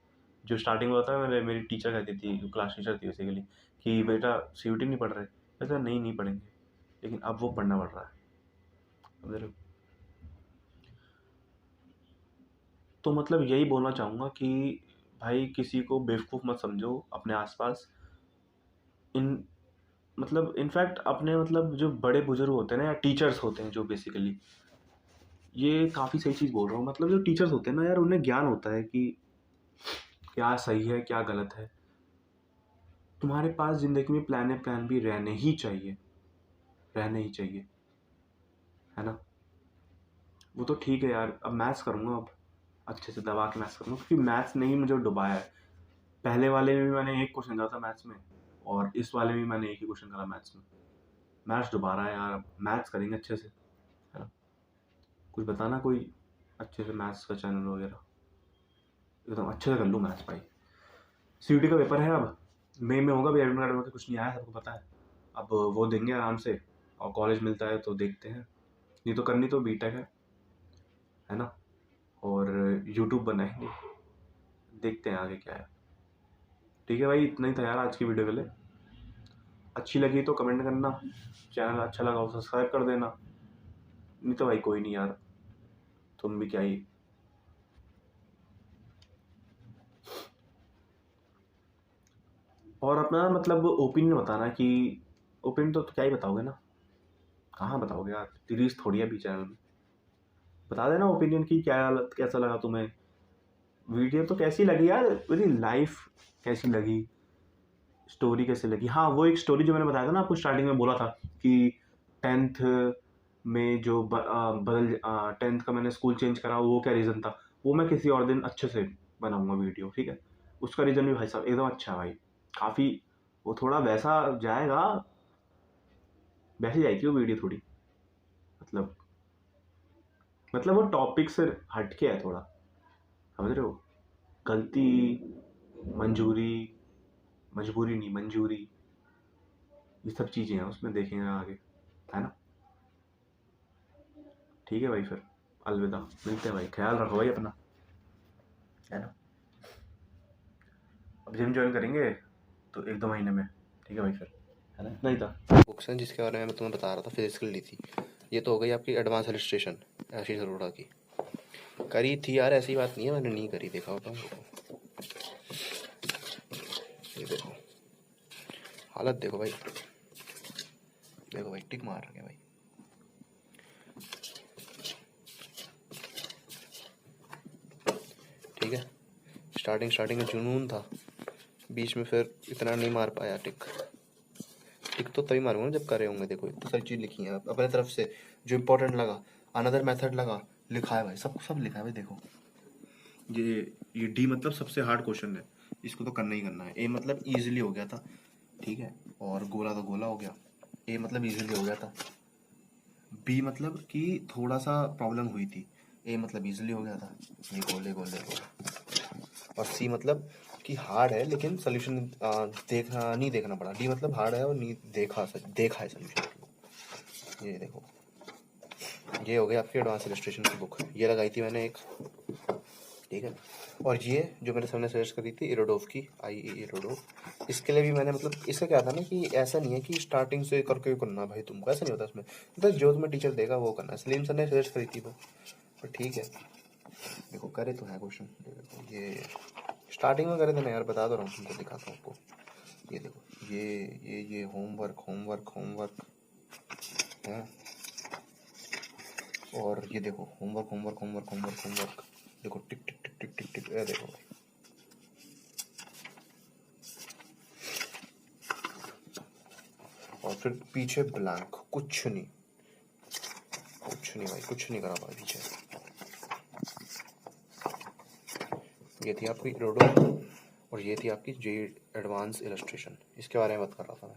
जो स्टार्टिंग में होता है, मेरी टीचर कहती थी, क्लास टीचर थी बेसिकली, कि बेटा CUT नहीं पढ़ रहे। ऐसा नहीं पढ़ेंगे, लेकिन अब वो पढ़ना पड़ रहा है। समझ रहे हो? तो मतलब यही बोलना चाहूँगा कि भाई किसी को बेवकूफ़ मत समझो अपने आसपास। इन मतलब इनफैक्ट अपने मतलब जो बड़े बुजुर्ग होते हैं ना, या टीचर्स होते हैं जो बेसिकली, ये काफ़ी सही चीज़ बोल रहा हूँ, मतलब जो टीचर्स होते हैं ना यार, उन्हें ज्ञान होता है कि क्या सही है क्या गलत है। तुम्हारे पास ज़िंदगी में प्लान भी रहने ही चाहिए, रहने ही चाहिए, है ना। वो तो ठीक है यार, अब मैथ्स करूँगा, अब अच्छे से दबा के मैथ्स करूँगा, क्योंकि मैथ्स ने ही मुझे डुबाया है। पहले वाले में भी मैंने एक क्वेश्चन करा था मैथ्स में, और इस वाले में भी मैंने एक ही क्वेश्चन करा मैथ्स में। मैथ्स डुबा रहा है यार, मैथ्स करेंगे अच्छे से, है ना। कुछ बताना कोई अच्छे से मैथ्स का चैनल वगैरह, एकदम अच्छे से कर लूँ मैथ्स भाई। CUT का पेपर है अब, मई में होगा, अभी एडमिट कार्ड में कुछ नहीं आया, सबको पता है। अब वो देंगे आराम से, और कॉलेज मिलता है तो देखते हैं, नहीं तो करनी तो बीटेक है ना। और यूट्यूब बनाएंगे, देखते हैं आगे क्या है। ठीक है भाई, इतना ही था यार आज की वीडियो के लिए। अच्छी लगी तो कमेंट करना, चैनल अच्छा लगा तो सब्सक्राइब कर देना, नहीं तो भाई कोई नहीं यार, तुम भी क्या ही। और अपना मतलब ओपिनियन बताना कि, ओपिनियन तो क्या ही बताओगे ना, कहाँ बताओगे यार, सीरीज थोड़ी है अभी चैनल में। बता देना ओपिनियन की क्या, कैसा लगा तुम्हें वीडियो, तो कैसी लगी यार मेरी लाइफ, कैसी लगी, स्टोरी कैसी लगी। हाँ, वो एक स्टोरी जो मैंने बताया था ना आपको, स्टार्टिंग में बोला था कि 10th में जो बदल 10th का मैंने स्कूल चेंज करा, वो क्या रीज़न था, वो मैं किसी और दिन अच्छे से बनाऊंगा वीडियो, ठीक है। उसका रीज़न भी भाई साहब एकदम अच्छा है भाई, काफ़ी। वो थोड़ा वैसा जाएगा, वैसे जाएगी वो वीडियो थोड़ी, मतलब वो टॉपिक से हटके है थोड़ा, समझ रहे हो। गलती, मंजूरी, मजबूरी नहीं मंजूरी, ये सब चीज़ें हैं उसमें, देखेंगे आगे, है ना। ठीक है भाई, फिर अलविदा, मिलते हैं भाई, ख्याल रखो भाई अपना, है ना। अब जिम ज्वाइन करेंगे तो 1-2 महीने में, ठीक है भाई, फिर है ना, इतना ही था। बुक्स हैं जिसके बारे में मैं तुम्हें बता रहा था, फिजिक्स ली थी। ये तो हो गई आपकी एडवांस इलस्ट्रेशन, आशीष अरोड़ा की। करी थी यार, ऐसी बात नहीं है मैंने नहीं करी, देखा होता ये देखो, हालत देखो भाई, देखो भाई टिक मार रखे भाई। ठीक है, स्टार्टिंग में जुनून था, बीच में फिर इतना नहीं मार पाया टिक। टिक तो तभी मारूंगा जब करे होंगे। देखो इतनी सारी चीज़ लिखी है अपने तरफ से, जो इम्पोर्टेंट लगा, अनदर मेथड लगा, लिखा है भाई, सब लिखा है भाई। देखो ये डी मतलब सबसे हार्ड क्वेश्चन है, इसको तो करना ही करना है। ए मतलब इजीली हो गया था, ठीक है, और गोला तो गोला हो गया। ए मतलब इजीली हो गया था। बी मतलब कि थोड़ा सा प्रॉब्लम हुई थी। ए मतलब इजीली हो गया था, ये गोले गोले गोले। और सी मतलब कि हार्ड है लेकिन सोल्यूशन देखना नहीं देखना पड़ा। डी मतलब हार्ड है और नहीं देखा है सोल्यूशन। ये देखो, ये हो गया आपकी एडवांस इलस्ट्रेशन की बुक, ये लगाई थी मैंने एक, ठीक है। और ये जो मैंने सामने सजेस्ट करी थी इरोडोव की, IE इरोडोव, इसके लिए भी मैंने मतलब, इसका क्या था ना कि ऐसा नहीं है कि स्टार्टिंग से करके करना भाई तुमको, ऐसा नहीं होता इसमें, मतलब जो तुम्हें टीचर देगा वो करना। सलीम सर ने सजेस्ट करी थी वो, पर ठीक है। देखो करे तो है क्वेश्चन, ये स्टार्टिंग में करे थे ना यार, बता दो रहा हूँ तुमको, दिखाता हूँ आपको। ये देखो, ये होमवर्क है। और ये देखो होमवर्क, देखो टिक टिक टिक टिक टिक टिक, ये देखो भाई। और फिर पीछे ब्लैंक, कुछ नहीं भाई, कुछ नहीं करा भाई पीछे। ये थी आपकी रोडो, और ये थी आपकी जे एडवांस इलस्ट्रेशन, इसके बारे में बात कर रहा था मैं।